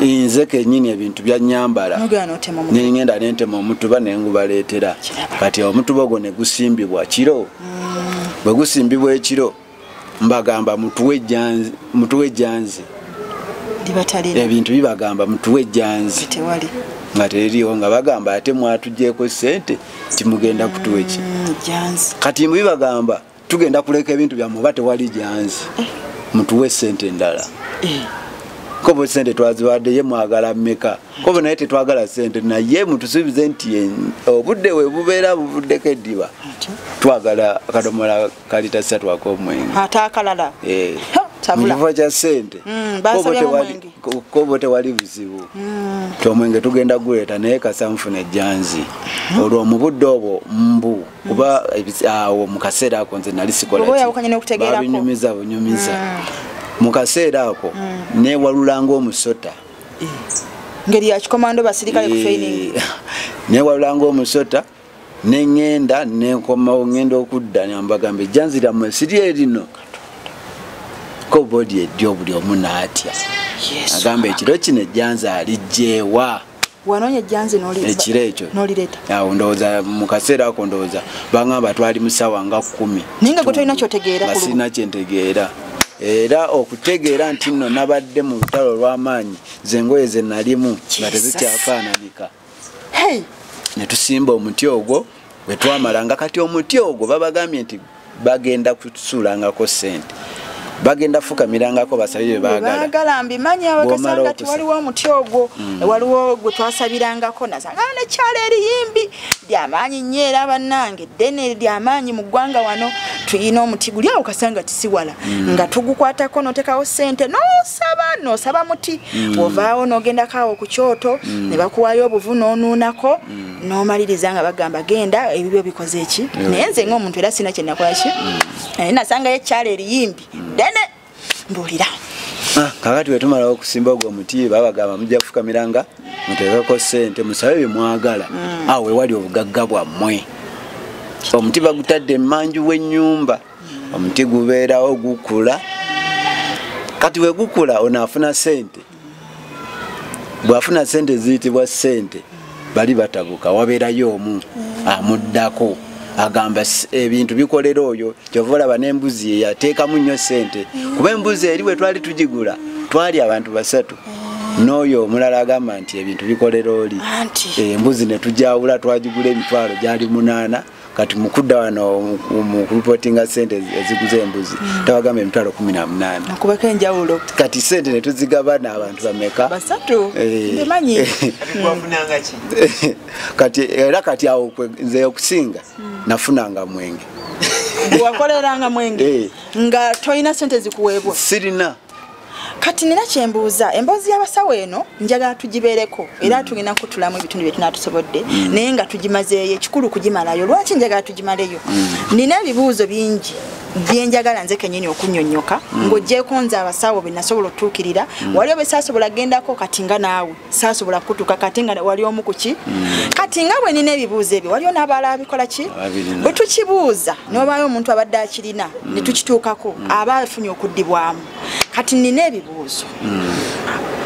Nze kennyini ebintu byanyambala nengenda nentema omutuba ne ngubaleetera. Kati omutuba ogwo ne gusimbibwa kiro. Bwe gusimbibwa ekiro mbagamba mutuwe ejjanzi. Ebintu bibagamba mutuwe ejjanzi nga teriiwo nga bagamba ate mwatugjeeko ssente timugenda kutuwa eki. Kati mbibagamba tugenda kuleka ebintu byammwe oba tewali jjanzi mutuwe ssente endala. Kobo ssente twaziwadde ye mwagala mmeka? Kobo naye tetwagala ssente naye mutusuubize nti obudde we bubeera buvuddeko eddiba twagala akadomola kalita 3 ak'omwenge ate akalala mukifo kya ssente. Kobo tewali buzibu omwenge tugenda guleeta naye kasanfuna ejjanzi. Olwo mu budde obwo mbu kuba awo mu kaseera ako nze nali sikola babinyumiza bunyumiza. Mu kaseera ako neewalulanga omusota ngeri ya kikomando basirikale ku training. Neewalulanga omusota neŋŋenda nenkomawo ŋŋenda okudda nambagamba ejjanzi lyammwe siri erino. Ko bodi eddyo buli omu n'atya agamba ekiro kino ejjanzi alijjeewa. Wanoonya ejjanzi ekiro ekyo n'olireeta? Awo ndowooza mu kaseera ako ndowooza bagamba twali mu ssaawa nga 10 naye nga gwe tolina kyotegeera nga sirina kyentegeera. Era okutegeera nti nno nabadde mu lutalo olw'amaanyi zengoye ze nalimu nga tezikyafaananika. Ne tusimba omuti ogwo bwe twamalanga. Kati omuti ogwo babagambye nti bagenda kutusuulangako ssente. bagenda fukamirangako basabire bagala mbimanyi abakasanga ti waliwo omuti ogwo waliwo gwe twasabirangako nasanga nekyalo eriyimbi lyamaanyi nnyo era bannange ddene lyamaanyi mu ggwanga wano tuyina omuti guli awo kasanga tisiwala nga tugukwatako notekawo ssente nosaba muti ovaawo nogendako awo ku kyoto ne bakuwayo obuvu noonuunako n'omaliriza nga bagamba genda ebibyo bikoze eki naye nze ng'omuntu era sina kye nakolaki nasangayo ekyalo eriyimbi dene mbuulira kakati wetumala okusimba ogwo muti babagamba mujja kufukamiranga muteekeko ssente musabe bye mwagala awo wewali obugagga bwammwe omuti bagutadde emmanju w'ennyumba omuti gubeerawo gukula kati we gukula onaafuna ssente bw'afuna ssente ziyitibwa ssente bali batabuka wabeerayo omu amuddako agamba ebintu bikolera oyo kyova olaba n'embuzi ye yateekamu nnyo ssente kuba embuzi eri we twali tugigula twali abantu basatu n'oyo omulala agamba nti ebintu bikolera oli embuzi ne tujawula twagigula emitwalo gyali 8 kati mukudda wano mu reportinga ssente eziguza embuzi tabagamba emitwalo 18 kubako enjawulo kati ssente ne tuzigabana abantu bameka basatu ndemanyi kati era kati awo nze okusinga nafunanga mwenge wakoleranga mwenge nga toyina ssente zikuweebwa sirina kati nina kyembuuza emboozi y'abasawo eno njagala tugibeereko era tulina kutulamu ebitundu bye tunaatusobodde naye nga tugimazeeyo ekikulu kugimalayo lwaki njagala tugimaleyo nina ebibuuzo bingi byenjagala nze kennyini okunnyonnyoka ng'oggyeko nze abasawo be nasobola otuukirira waliwo be saasobola gendako kati nga naawe saasobola kutuuka kati nga wali omu ku ki kati nga bwe nina ebibuuzo ebyo waliwo n'abalala bikola ki bwe tukibuuza n'obaayo omuntu abadde akirina ne tukituukako aba afunye okuddibwamu kati nina ebibuuzo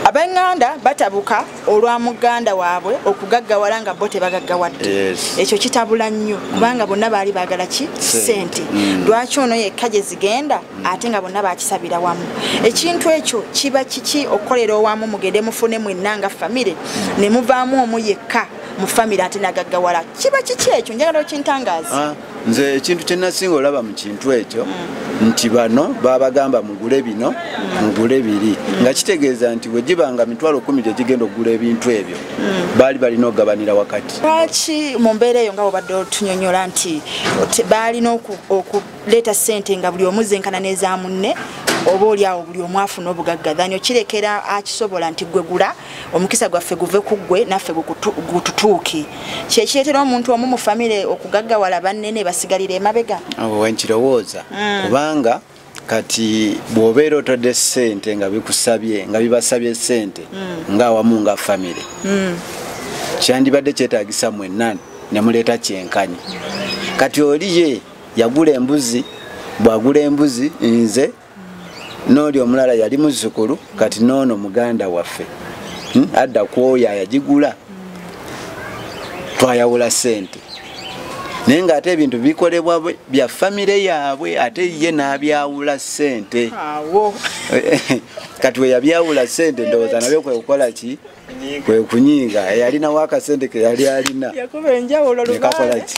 ab'enganda batabuka olwa muganda waabwe okugaggawala nga bo tebagaggawadde ekyo kitabula nnyo kubanga bonna baali baagala ki ssente lwaki ono yekka gye zigenda ate nga bonna bakisabira wamu ekintu ekyo kiba kiki okukolera owamu mugende mufune mwenna nga famire ne muvaamu omu yekka mu famire ate nagaggawala kiba kiki ekyo njagala okintangaaza nze ekintu kye nasinga olaba mu kintu ekyo nti bano babagamba mugule bino mugule biri nga kitegeeza nti bwe gibanga mitwalo 10 gye gigenda okugula ebintu ebyo baali balina okugabanira wakati lwaki mu mbeera eyo nga bwobadde otunyonyola nti baalina okuleeta ssente nga buli omu zenkana n'eza munne oba oli awo buli omu afuna obugaggadhanyo kirekera akisobola nti gwe gula omukisa gwaffe guve ku ggwe naffe gututuuke kyekireetera omuntu omu mu famire okugaggawala bannene basigalira emabega wenkirowooza kubanga kati bw'obeera otodde ssente nga bikusabye nga bibasabye ssente ng'awamu nga famire kyandibadde kyetaagisa mwenna ne muleeta kyenkanyi kati oli ye yagula embuzi bw'agula embuzi nze n'oli omulala yali muzzukulu kati noono muganda waffe adda kwoyo ayagigula twayawula ssente naye ng'ate ebintu bikolebwa bya famire yaabwe ate ye n'abyawula ssente kati we yabyawula ssente ndowooza nabyo kwe kukola ki kwe kunyiinga yalinawo akasente ke yali alina nekakola ki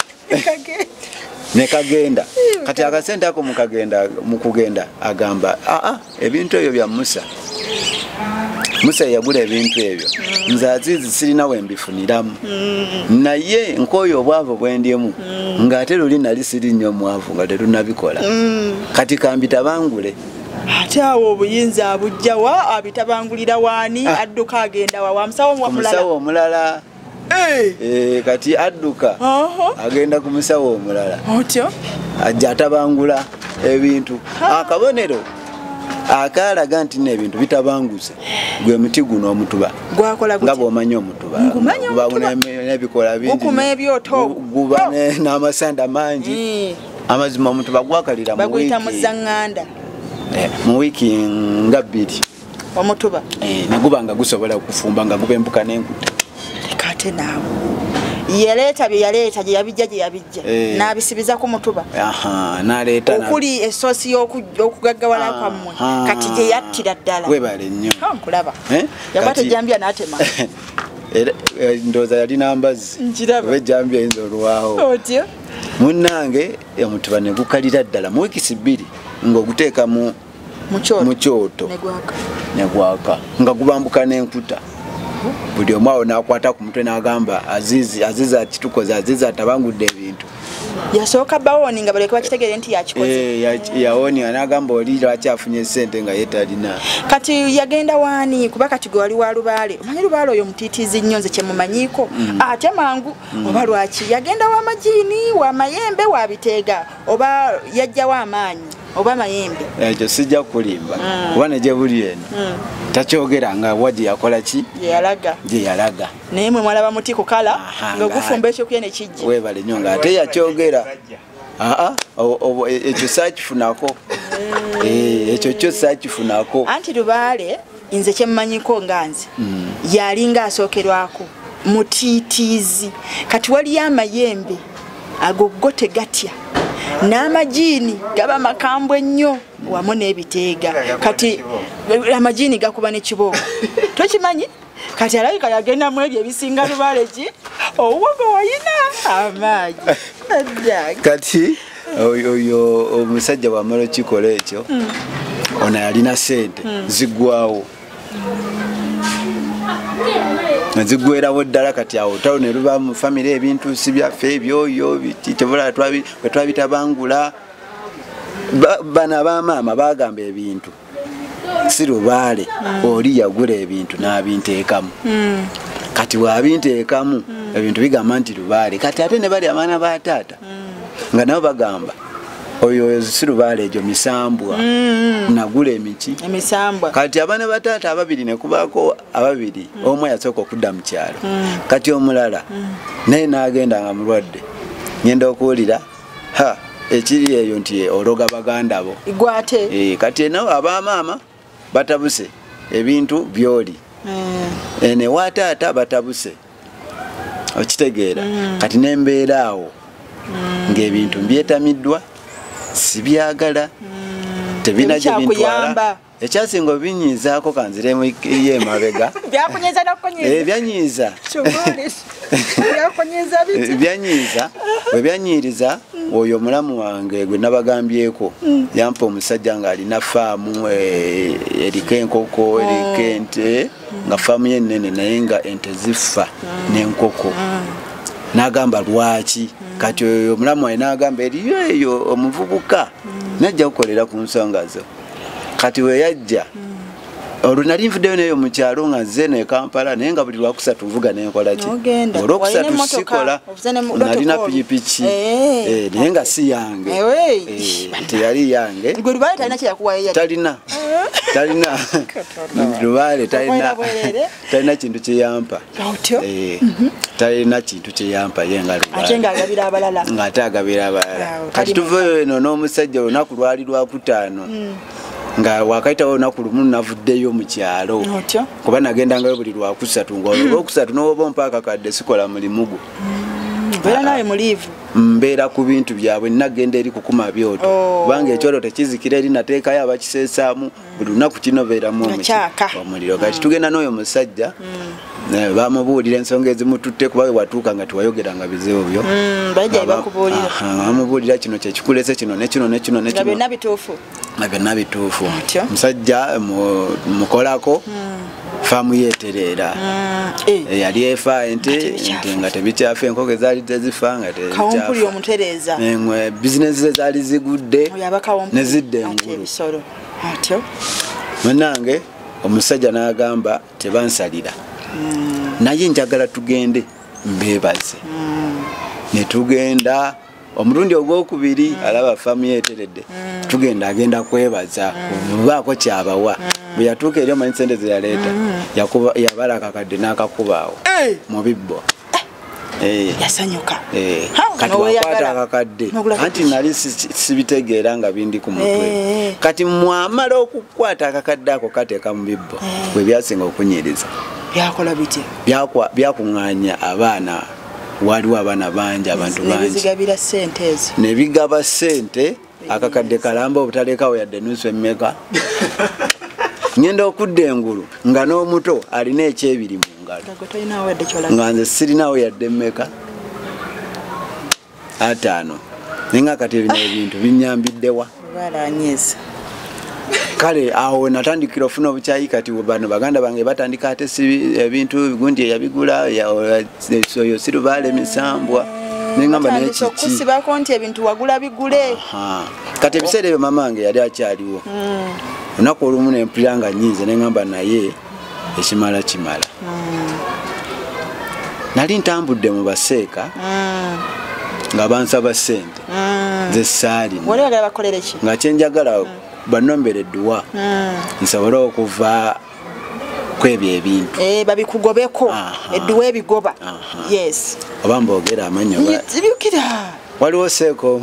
nekagenda kati akasente ako mukugenda agamba ebintu ebyo bya Musa yagula ebintu ebyo nze Azizi sirina we mbifuniramu naye nkoyo obwavu bwendyemu ng'ate luli nali siri nnyo mwavu nga terunabikola kati kambitabangule ate awo obuyinza abujjawa abitabangulira waani adduka agenda wa musawo omulala kati adduka agenda ku musawo omulala otyo ajja atabangula ebintu akabonero akalaga nti n'ebintu bitabanguze gwe muti guno omutuba gwakola nga bw'omanyi omutuba n'ebikola bingi guba n'amasanda mangi amazima omutuba gwakalira mu wiiki nga 2 omutuba ne guba nga gusobola okufumba nga guba embuka n'enkuta kate naawe yaleeta bye yaleeta gye yabijja n'abisibiza ku mutuba n'aleeta okuli esoosi y'okugaggawala kwammwe kati gye yattira ddala webale nnyo nkulaba yakwata ejjambya n'atema ndowooza yalina mbazzi oba ejjambya eyinza olwawo otyo munnange omutuba ne gukalira ddala mu wiikisi 2 ng'oguteeka mu mu kyoto negwaka nga gubambuka n'enkuta buli omu awo n'akwata ku mutwe n'agamba Aziza kitukoze Aziza tabangudde ebintu yasooka bawoni nga baleke bakitegeere nti yakikoze yawoni anagamba oli lwaki afunye ssente nga ye talina kati yagenda waani kuba kati gwe wali wa Lubaale omanyi Lubaale oyo mutiitiizi nnyo nze kyemumanyiiko ate mangu oba lwaki yagenda wa Majiini wa Mayembe wa Biteega oba yajja wa Amaanyi oba Mayembe ekyo sijja kulimba kuba ne gye buli eno takyogera nga waji yakola ki gye yalaga naye mwe mwalaba muti ku kala nga gufumba ekyokulya ne kijja weebale nnyo nga ate yakyogera ekyo saakifunako ekyo kyo saakifunako anti Lubaale nze kyemmanyiko nga nze yalinga asookerwako mutiitiizi kati waliyo Amayembe ago go tegatya n'Amajiini gaba makambwe nnyo wamu n'Ebiteega kati Amajiini gakuba n'ekibooko tokimanyi kati alabika yagenda mu ebyo ebisinga Lubaale ki owogo wayina amaanyi kati oyo omusajja bw'amala okikola ekyo ono yalina ssente ziggwawo zigwerawo ddala kati awo tawo ne luba mu famire ebintu si byaffe ebyoyo tebula bwe twabitabangula bana bamaama bagamba ebintu si Lubaale oli yagula ebintu n'abinteekamu kati bw'abinteekamu ebintu bigamba nti Lubaale kati ate ne bali abaana ba taata nga nabo bagamba oyo si Lubaale egyo misambwa nagula emisambwa kati abaana ba taata ababiri ne kubaako ababiri omu yasooka okudda mu kyalo kati omulala naye n'agenda nga mulwadde ngenda okuwulira ekiri eyo nti ologa baganda bo igwate kati eno abamaama batabuse ebintu byoli ne wa taata batabuse okitegeera kati nembeera awo ng'ebintu mbyetamiddwa sibyagala tebina gye bintwala ekyasinga obinyiizaako kanziremu ye emabega byanyiiza bwe byanyiriza oyo omulamu wange gwe nabagambyeko yampa omusajja ng'alina faamu eriko enkoko eriko ente nga faamu ye nnene naye nga ente zifa n'enkoko n'agamba lwaki kati oyo omulamu wange n'agamba eriyo eyo omuvubuka najja kukolera ku nsonga zo kati we yajja olwo nali nvuddeyo naye mu kyalo nga nze ne Kampala naye nga buli lwakusatu nvuga nenkola ki olwokusatu sikola nalina pikipiki naye nga si yange teyali yange talina Lubaale talina kintu kyeyampa talina kintu kyeyampa ye nga Lubaale ng'ate agabira abalala kati tuveyo eno n'omusajja olunaku lwali lwakutaano nga wakaitawo olunaku lumu navuddeyo mu kyalo kuba nagendangayo buli lwakusatu ng'olwokusatu n'oba mpaaka kadde sikola mulimu gwo mbeera nawe muliivu mbeera ku bintu byabwe nagenda eri kukuma byoto kubanga ekyolo tekizikira eri nateekayo abakiseesaamu buli lunaku kinobeeramu omuliro kati tugenda n'oyo musajja bamubuulira ensonga ezimututte kuba we watuuka nga tiwayogeranga bizibu byo bamubuulira kino kyekikulese kino nekino nekino nga byonna bituufu musajja mukolako faamu yeetereera yali efa ente nga tebikyafa enkoko ezaali tezifa nga tebikyafa bizinesi ze zaali zigudde ne zidda engulu munange omusajja n'agamba tebansalira naye njagala tugende mbeebaze ne tugenda omulundi ogwokubiri alaba faamu yeeteredde tugenda agenda kwebaza baako kyabawa bwe yatuuka eri omanyi sente ze yaleeta yabala akakadde n'akakubaawo mu bibbo yasanyuka kati wakwata akakadde anti nali sibitegeera nga bindi ku mutwe kati mwamala okukwata akakadde ako kateeka mu bibbo bwe byasinga okunyiriza byakola bitya byakuŋŋaanya abaana waliwo abaana bangi abantu bangi ne bigaba ssente akakadde kalamba obutalekawo yadde nusu emmeka ngenda okudda engulu nga n'omuto alina ekyebiri mu ngalo nga nze sirinawo yadde emmeka 5 naye nga kati ebino ebintu binyambiddewa kale awo natandikira ofuna obuchayi kati bano baganda bange batandika ate ebintu bigundi yabigula yo sirubale misambwa nengamba naye so kusiba konti ebintu wagula bigule kati ebiseera ebyo mamange yali akyaliwo onako olumu nempuliranga nyinze nengamba naye ekimala kimala nali ntambudde mu baseeka nga bansaba ssente nze saali nga kyenjagala banombere edduwa nsobole okuva kwebyo ebintu babikugobeko edduwa ebigoba yes oba mboogera amannya waliwo seeko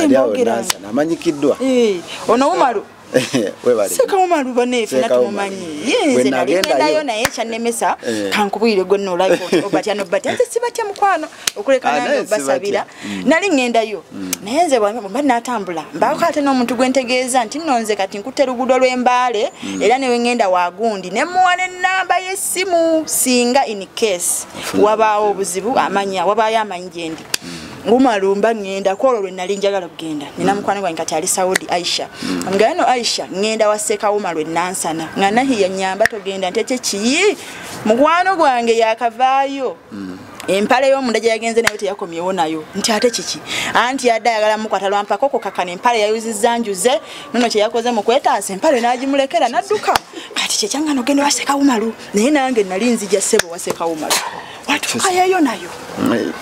ali awo nansana amanyikiddwa ono Umaru Seka Umaru banefe natumumanyi yenze nalindayo naye kyannemesa kankubwire gwe no live obatya no batya nze sibatya mukwano okuleka nange basabira nali ngendayo naye nze bwe natambula mbako ate n'omuntu gwentegeeza nti nonze kati nkutte lugudo lw'embaale era newe ngenda wagundi ne muwane namba y'essimu singa in case wabaawo obuzibu amanya wabaayo amanyi gyendi Umaru mba ngenda kwolo lwe nali njagala kugenda nina mukwano gwange kati ali Saudi Aisha ngano Aisha ngenda waseka Umaru nansana ngana hiya nyamba togenda ntete ki mukwano gwange yakavaayo empale yo mundaje yagenze nayo teyakomyewo nayo nti ate kiki anti yadayagala mukwata lwampa koko kakana empale yayuzizza njuze nono kye yakoze mu kwetaasa empale n'agimulekera nadduka kati kye kyangano genda waseka Umaru naye nange nali nzija ssebo waseka Umaru watukayo nayo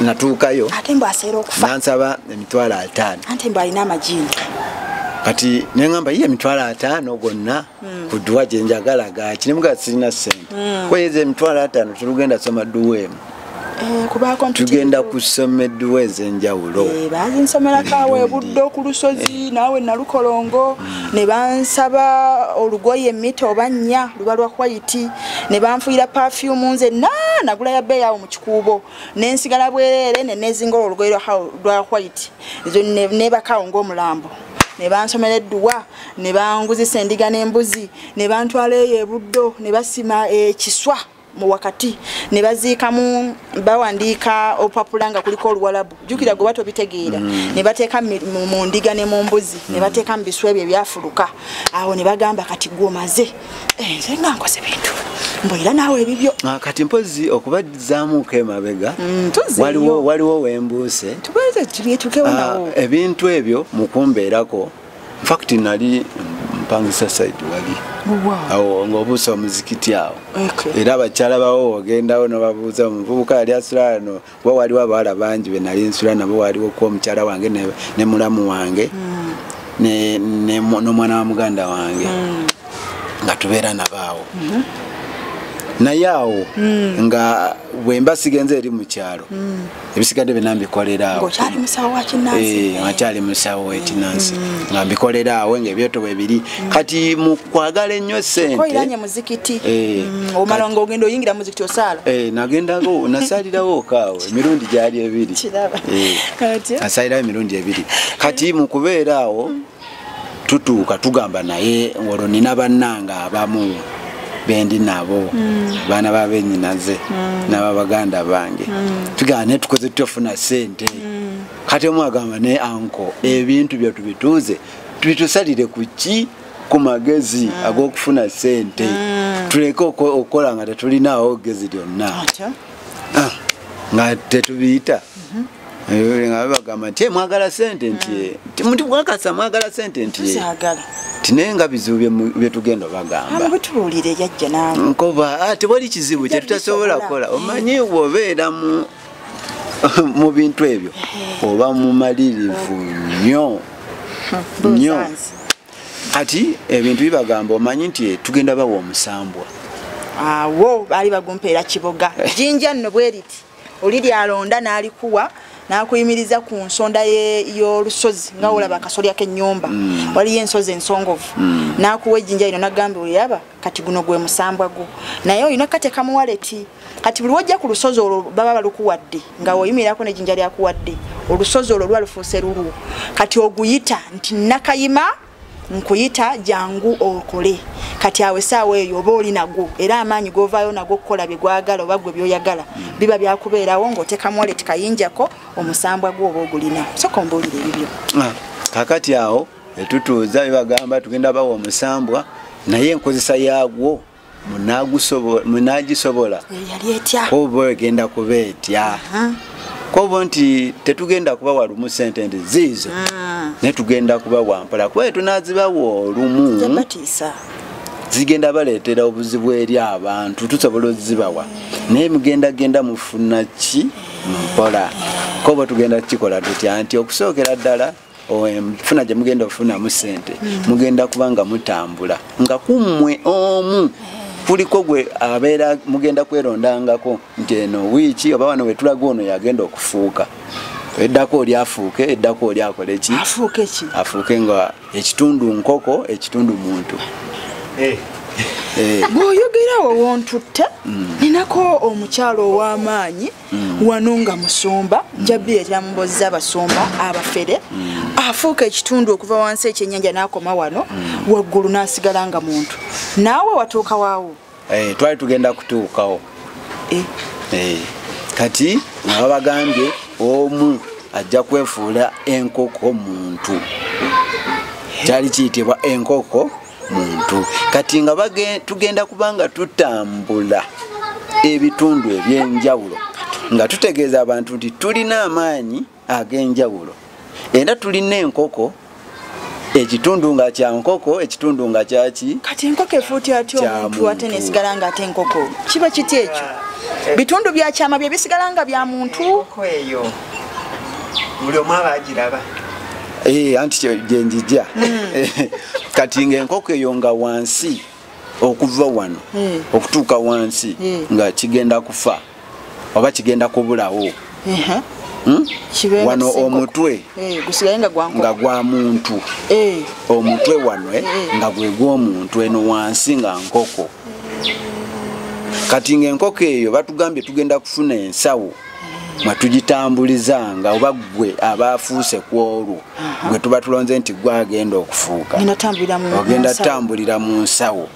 natuukayo ate mba aseera okufa nansaba emitwalo 5 ate mba alina amajini kati nengamba ye emitwalo 5 gonna kuduwa gyenjagala gaki nemuga sirina ssente kweyeza emitwalo 5 tulugenda soma duweemu tugenda kusoma edduwa ez'enjawulo bazinsomera kawe buddo ku lusozi naawe nalukolongo ne bansaba olugoye mita oba 4 luba lwa white ne banfuira perfume nze nagula ya bbeeyi awo mu kikuubo nensigala bwerere nenezingola olugoye lwa white ezo ne bakawo ng'omulambo ne bansomera edduwa ne banguzisa endiga n'embuzi ne bantwala eyo ebuddo ne basima ekiswa mu wakati ne baziikamu bawandiika opapulanga kuliko oluwalabu jukira gwe bato bitegeera ne bateeka mu ndiga ne mu mbuzi ne bateeka mu biswa ebyo byafuluka awo ne bagamba kati gwomaze nze nga nkoze bintu mboira naawe ebibyo kati mpozi okubadzaamuuko emabega waliwo wembuuse ebintu ebyo mukumbeerako fact nali mpangisa side wali awo ngobuusa omuzikiti awo era abakyala bawo ogendawo nobabuuza omuvubuka yali asula no bo waliwo abawala bangi be nali nsula nabo waliwo kuba omukyala wange ne mulamu wange n'omwana wa muganda wange nga tubeera nabaawo naye awo nga bwemba sigenze eri mu kyalo ebisigadde bina mbikolera awo akyali musawo w'ekinansi nga mbikolera awo ng'ebyoto bwe biri kati mu kwagala ennyo ssente muzikiti omala ng'ogenda oyingira muzikiti osaala nagendako nasaalirawo kaawo emirundi gyali ebiri nasaalirawo emirundi ebiri kati mu kubeera awo tutuuka tugamba naye olwo nina bannanga abamu bendi nabo bana babenyinaze n'ababaganda bange tugane tukoze tufuna sente kati omwagamba ne anko ebintu byo tubituze tubitusalire kuki ku magezi ag'okufuna sente tuleke okola nga tetulinawo ogezi lyonna nga tetubiyita nga bagamba nti mwagala sente nti muti bwakasa mwagala sente nti tinenga bizibu byetugenda bagamba abutulire yajja nawe nkoba ati wali kizibu kye tutasobola kola omanyi wobeera mu bintu ebyo oba mu malirivu nnyo ati ebintu bibagamba omanyi nti tugenda bawa omusambwa awo bali bagumpeera kiboga jinja nno bweriti oliri alonda n'alikuwa nakuyimiriza ku nsonda y'olusozi nga olaba akasolya k'ennyumba waliyo ensozi ensongovu nakuwa ejjinja lino nagamba oliraba kati guno gwe musambwa gwo naye olina kateeka mu waleti kati buli wojja ku lusozi olwo baba balukuwadde nga oyimirirako n'ejjinja lyakuwadde olusozi olwo lwalufuuse lulwo kati oguyita nti nakayima nkuyita jangu okole kati awe saawa eyo oba oli nagwo era amaanyi govaayo nagwo okukola bye gwagala oba gwe byoyagala biba byakubeerawo ng'oteekamu waleti kayinjako omusambwa gwo oba ogulina soka ombuulire ebibyo kakati awo etutuuza bagamba tugenda bawa omusambwa naye enkozesa yaagwo munagisobola yali etya oba egenda kuba etya kobo nti tetugenda kubawa lumu sente nti ziizo ne tugenda kubawa mpola kuba tunazibawa olumu zigenda baleetera obuzibu eri abantu tusobola ozibawa naye mugenda mufuna ki mpola kobo tugenda kukikola tutya nti okusookera ddala funa gye mugenda okufunamu sente mugenda kubanga mutambula nga kummwe omu kuliko gwe abeera mugenda kwerondangako nti eno wiiki oba wano wetulaga ono yagenda okufuuka eddako oli afuuke eddako oli akole ki afuuke nga ekitundu nkoko ekitundu muntu bw'oyogera wowontutta ninako omukyalo ow'amaanyi wano nga musumba jabbi yetera mu mboozi z'abasumba abafere afuuka ekitundu okuva wansi ekyennyanja n'akoma wano waggulu n'asigala nga muntu naawe watuuka waawo twali tugenda kutuukawo kati nga babagambye omu ajja kwefuula enkoko muntu kyali kiyitibwa enkoko muntu kati nga tugenda kubanga tutambula ebitundu ebyenjawulo nga tutegeeza abantu nti tulina amaanyi ag'enjawulo era tulina enkoko ekitundu nga kya nkoko ekitundu nga kyaki kati enkoko efuuti ati omuntu ate nesigala nga ate enkoko kiba kiti ekyo bitundu bya kyama bye bisigala nga bya muntu eyo buli omu aba agiraba anti gyenjija kati ng'enkoko eyo nga wansi okuva wano okutuuka wansi nga kigenda kufa oba kigenda kubulawo wano omutwe nga gwa muntu omutwe wano nga gwe gw'omuntu eno wansi nga nkoko kati ng'enkoko eyo batugambye tugenda kufuna ensawo mwatugitambulizanga oba gwe abafuuse ku olwo gwe tuba tulonze nti gwe agenda okufuuka ogenda tambulira mu nsawo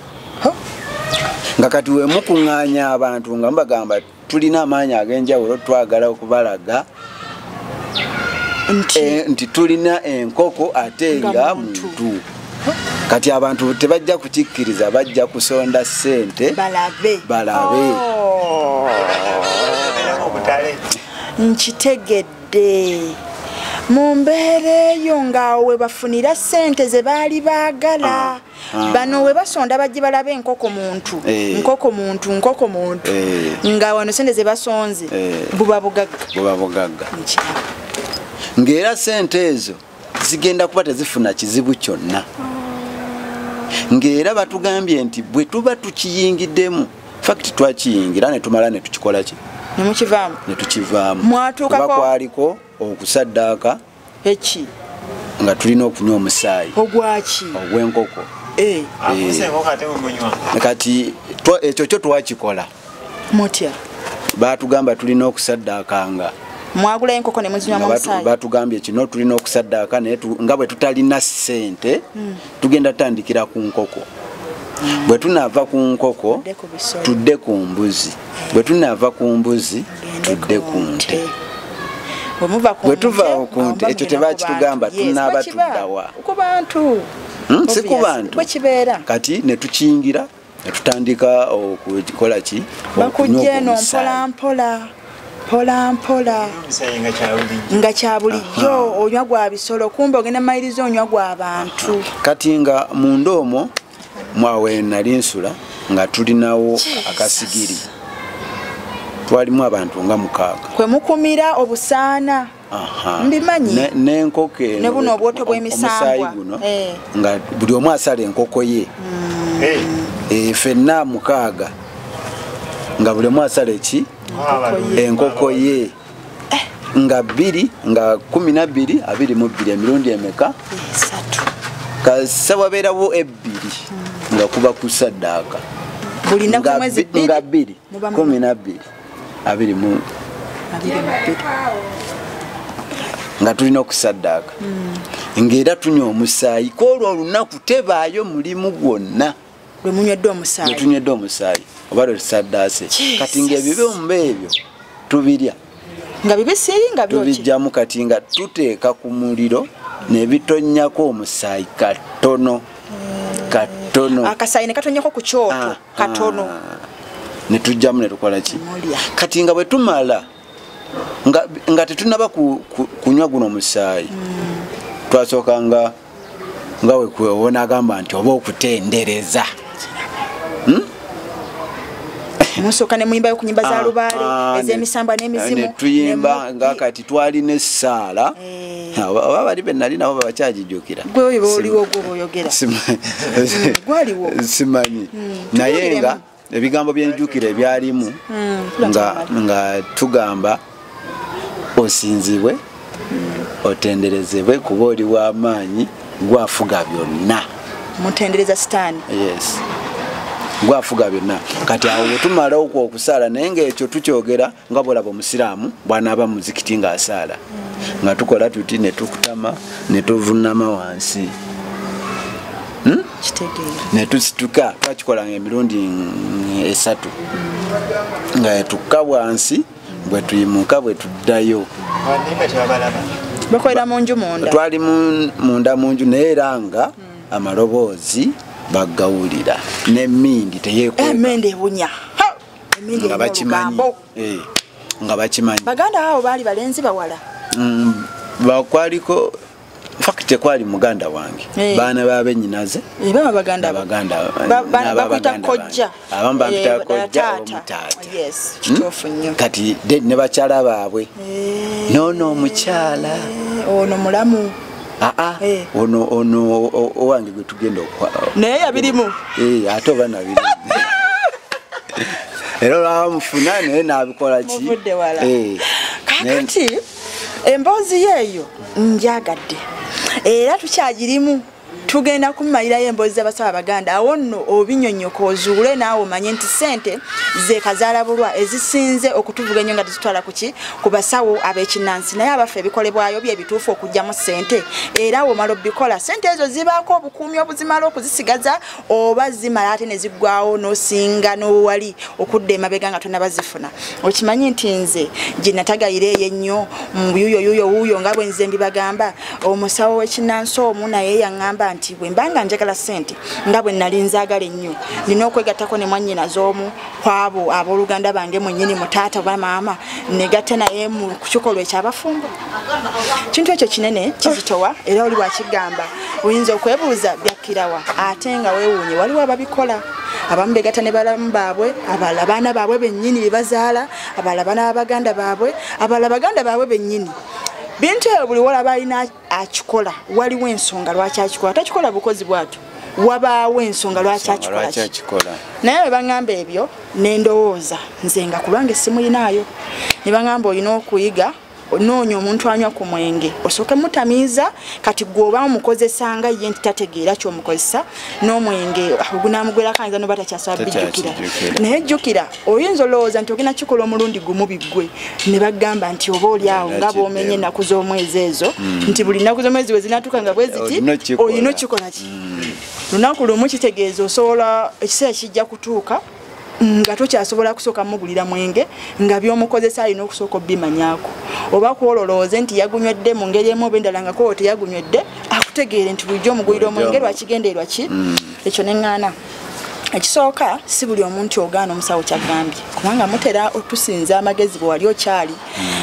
nga kati we mukuŋŋaanya abantu nga mubagamba tulina amaanyi ag'enjawulo twagala okubalaga nti tulina enkoko ate nga muntu kati abantu tebajja kukikkiriza bajja kusonda ssente balabe nkitegedde mu mbeera eyo ng'awo we bafunira ssente ze baali baagala bano we basonda bajje balabe enkoko muntu nkoko muntu nga wano ssente ze basonze buba bugagga ng'era ssente ezo zigenda kuba tezifuna kizibu kyonna ng'era batugambye nti bwe tuba tukiyingiddemu fakiti twakiyingira ne tumala ne tukikola ki netukivaamu mwatuukako kwaliko okusaddaaka eki nga tulina okunywa omusaayi ogwaki ogw'enkoko kati ekyo kyo twakikola mutya batugamba tulina okusaddaakanga mwagula enkoko ne muzinywa mu musaayi batugambye kino tulina okusaddaaka naye nga bwe tutalina ssente tugenda tutandikira ku nkoko bwe tunaava ku nkoko tudde ku mbuzi bwe tunaava ku mbuzi tudde ku nte bwe tuva ku nte ekyo tebakitugamba tunaaba tuddawa si ku bantu kati ne tukiyingira ne tutandika okukikola ki bakujja eno mpola nga kya bulijjo onywa gwa bisolo kumbe ogenda mayiriza onywa gwa bantu kati nga munda omwo mwawe nali nsula nga tulinawo akasigiri twalimu abantu nga 6 kwe mukumira obusaana mbimanyi n'enkoko eno ne buno obwoto bw'emisambwa nga buli omu asala enkoko ye ffenna 6 nga buli omu asala eki enkoko ye nga 2 nga 12 22 emirundi emeka kasa wabeerawo 2 nga kuba kusaddaaka nga 2 12 22 nga tulina okusaddaaka ng'era tunywa omusaayi kwolwo olunaku tebaayo mulimu gwonna lwetunywedde omusaayi oba lwe tusaddaase kati ng'ebibumba ebyo tubirya nga bibisi nga tubijjamu kati nga tuteeka ku muliro ne bitonyako omusaayi katono katono akasaayi ne katonyako ku kyoto katono ne tujjamu ne tukola ki kati nga bwe tumala nga tetunaba kunywa guno omusaayi twasookanga nga wekwewona agamba nti oba okutendereza musooka ne muyimba yo ku nyimba za lubaale ez'emisambwa n'emizimu ne tuyimba nga kati twali n'essaala oba bali be nali nabo bakyagijjukira gwe oliwo gwe oyogera gwaliwo simanyi naye nga ebigambo byenjukira ebyalimu nga tugamba osinzibwe otenderezebwe kuba oli w'amaanyi gwafuga byonna mutendereza sitaani yes gwafuga byonna kati awo bwetumala okwo okusaala naye ngaekyo tukyogera nga bwolaba omusiraamu bwanaaba muzikiti ng'asaala nga tukola tuti ne tukutama ne tuvunama wansi ne tusituka twakikolanga emirundi 3 nga tukka wansi bwe tuyimuka bwe tuddayo bakolera munju munda twali munda munju naye era nga amaloboozi bagawulira n'emmindi teyeekweka emmindi ebunya nga bakimanyi nga bakimanyi baganda abo baali balenzi bawala bakwaliko fakiti tekwali muganda wange baana babennyinaze baba baganda bakwita kojja abamu bampita kojja omutaata kituufu nnyo kati ne bakyala baabwe noono omukyala ono mulamu ono owange gwe tugenda naye yabirimu ate oba nabirimu era olwamufuna naye nabikola ki muvudde wala kakati emboozi yeeyo njagadde era tukyagirimu tugenda kumalirayo emboozi z'abasaba Abaganda awo nno obinyonyoka ozuule naawe omanye nti ssente zeekazaala bulwa ezisinze okutuvuga ennyo nga tezitwala kuki ku basawo ab'ekinnansi naye abaffe ebikolebwayo bye bituufu okugyamu ssente era womala obikola ssente ezo zibaako obukuumi obuzimala okuzisigaza oba zimala ate ne ziggwawo n'osinga n'owali okudda emabega nga tonabazifuna okimanyi nti nze gye natagayira eyo ennyo yuuyo nga bwe nze mbibagamba omusawo w'ekinnansi omu naye yaŋŋamba nti bwe mbanga njagala ssente nga bwe nali nzaagala ennyo nina okwegattako ne mwannyina z'omu kwabo abooluganda bange mwennyini mutaata oba maama negatte naye mu kikolwa ekyabafumbo kintu ekyo kinene kizitowa era oli bwakigamba oyinza okwebuuza byakkirawa ate nga weewuunye waliwo ababikola abamu begatta ne balamu baabwe abalala baana baabwe bennyini be bazaala abalala baana babaganda baabwe abalala baganda baabwe bennyini bintu ebyo buli walaba alina akikola waliwo ensonga lwaki akikola takikola bukozi bwatyo wabaawo ensonga lwaki akikola naye bwe baŋŋamba ebyo nendowooza nze nga kubanga essimu yinaayo ne baŋŋamba olina okuyiga onoonya omuntu anywa ku mwenge osooke mutamiiza kati gweoba omukozesa nga ye nti tategeera kyomukozesa n'omwenge ogunaamugwerako ayinza noba takyasobola bijjukira naye jjukira oyinza olowooza nti ogenda kikola omulundi gumu biggwe ne bagamba nti oba oli awo nga bw'omenye ennaku z'omwezi ezo nti buli nnaku z'omwezi we zinaatuuka nga bwe ziti olina okikola ki lunaku lumu kitegeeza osobola ekiseera kijja kutuuka nga tokyasobola kusooka mugulira mwenge nga by'omukozesa alina okusooka obimanyaako oba kwololooze nti yagunywedde mu ngeri emu oba endala nga koo teyagunywedde akutegeere nti bulijjo omugulira omwenge lwakigendeerwa ki ekyo neŋŋaana ekisooka si buli omuntu ogaana omusawo kyagambye kubanga mutera otusinza amagezi bwe wali okyali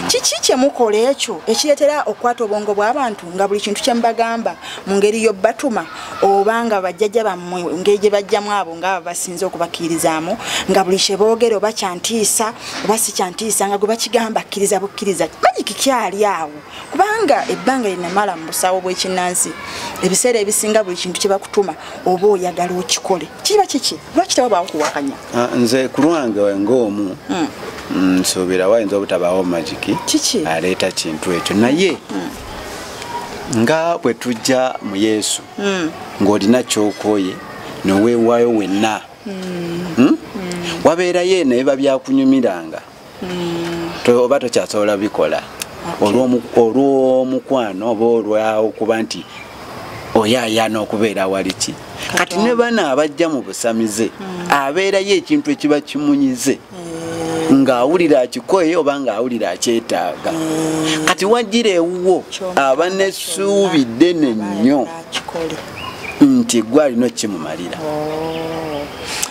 kiki kyemukola ekyo ekireetera okukwata obwongo bw'abantu nga buli kintu kyemubagamba mu ngeri y'obbatuma oba nga bajjajja bammwe ngeri gye bajjamu abo nga basinze okubakkiririzaamu nga buli kye boogera oba kyantiisa oba si kyantiisa nga gwe bakigamba kkiriza bukkiriza magiki kyali awo kubanga ebbanga linamala mu busawo bw'ekinnansi ebiseera ebisinga buli kintu kye bakutuma oba oyagala okikole kiba kiki lwaki tewabaawo kuwakanya nze ku lwange ng'omu nsuubira wayinza obutabaawo magiki aleeta kintu ekyo naye nga bwe tujja mu Yesu ng'olina kyokooye noweewaayo wenna wabeerayo eno biba byakunyumiranga oba tokyasobola bikola olw'omukwano oba olw'okuba nti oyaayaana okubeera waliki kati ne bana abajja mu busamize abeerayo ekintu ekiba kimunyize ng'awulira akikoye oba ng'awulira akyetaaga. Kati wajjira ewuwo aba n'essuubi ddene nnyo nti gwe alina kimumalira.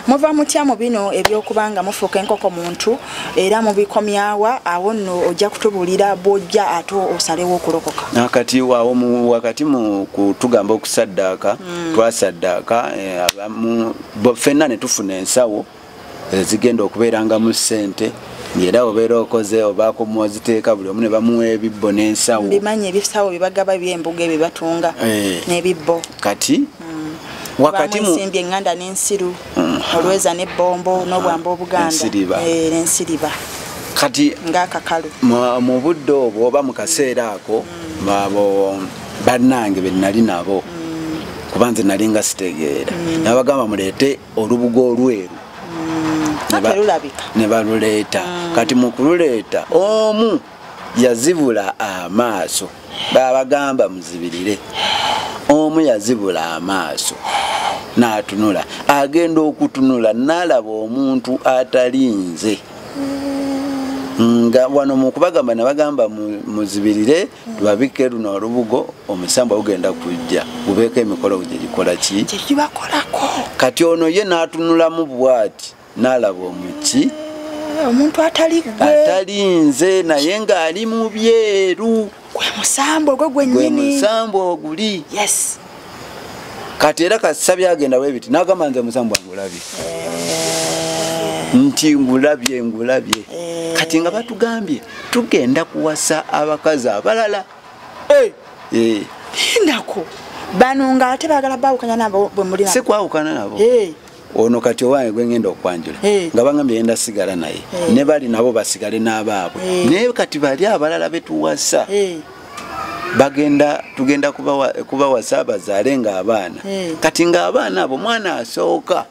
Muva mutya mu bino ebyokubanga mufuuka enkoko muntu era mubikomyawa awo nno ojja kutubulira bw'ojja ate osalewo okulokoka. Nakati waawo wakati mu kutugamba okusaddaaka twasaddaaka ffenna ne tufuna ensawo zigenda okubeeranga mu ssente ng'era obeera okoze obaako mwoziteeka buli omu ne bamuwa ebibbo n'ensawo. Mbimanyi ebisawo bibagaba by'embuga ebyo batunga n'ebibbo. Kati wakati mu nsimbi enganda n'ensiru olweza n'ebbombo n'obwamba obuganda n'ensiriba kati ng'akakalu mu budde obwo oba mu kaseera ako abo bannange be nali nabo kuba nze nali nga sitegeera nabagamba muleete olubugo olweru ne baluleeta. Kati mu kululeeta omu yazibula amaaso babagamba muzibirire. Omu yazibula amaaso n'atunula agenda okutunula n'alaba omuntu atalinze nga wano mu kubagamba nabagamba muzibirire tubabike luno olubugo omusambo ogenda kujja gubeeko emikolo gye gikola ki kibakolako. Kati ono ye n'atunulamu bw'ati n'alaba omuki omuntu atalinze naye ng'ali mu byeru. Gwe musambo ogwo gwennyini. Gwe musambo oguli. Yes. Kati era kasabye agenda webiti n'agamba nze musambo ngulabye. Nti ngulabye. Kati nga batugambye tugenda kuwasa abakazi abalala. Ndako. Bano nga ate baagala baawukanya nabo bwe muli nabo. Si kwawukana nabo. Ono kati owange gwe ngenda okwanjula nga bangambye yenda sigala naye ne bali nabo basigale n'abaabwe naye kati bali abalala betuwasa tugenda kubawasa bazaale ng'abaana kati ng'abaana abo mwana asooka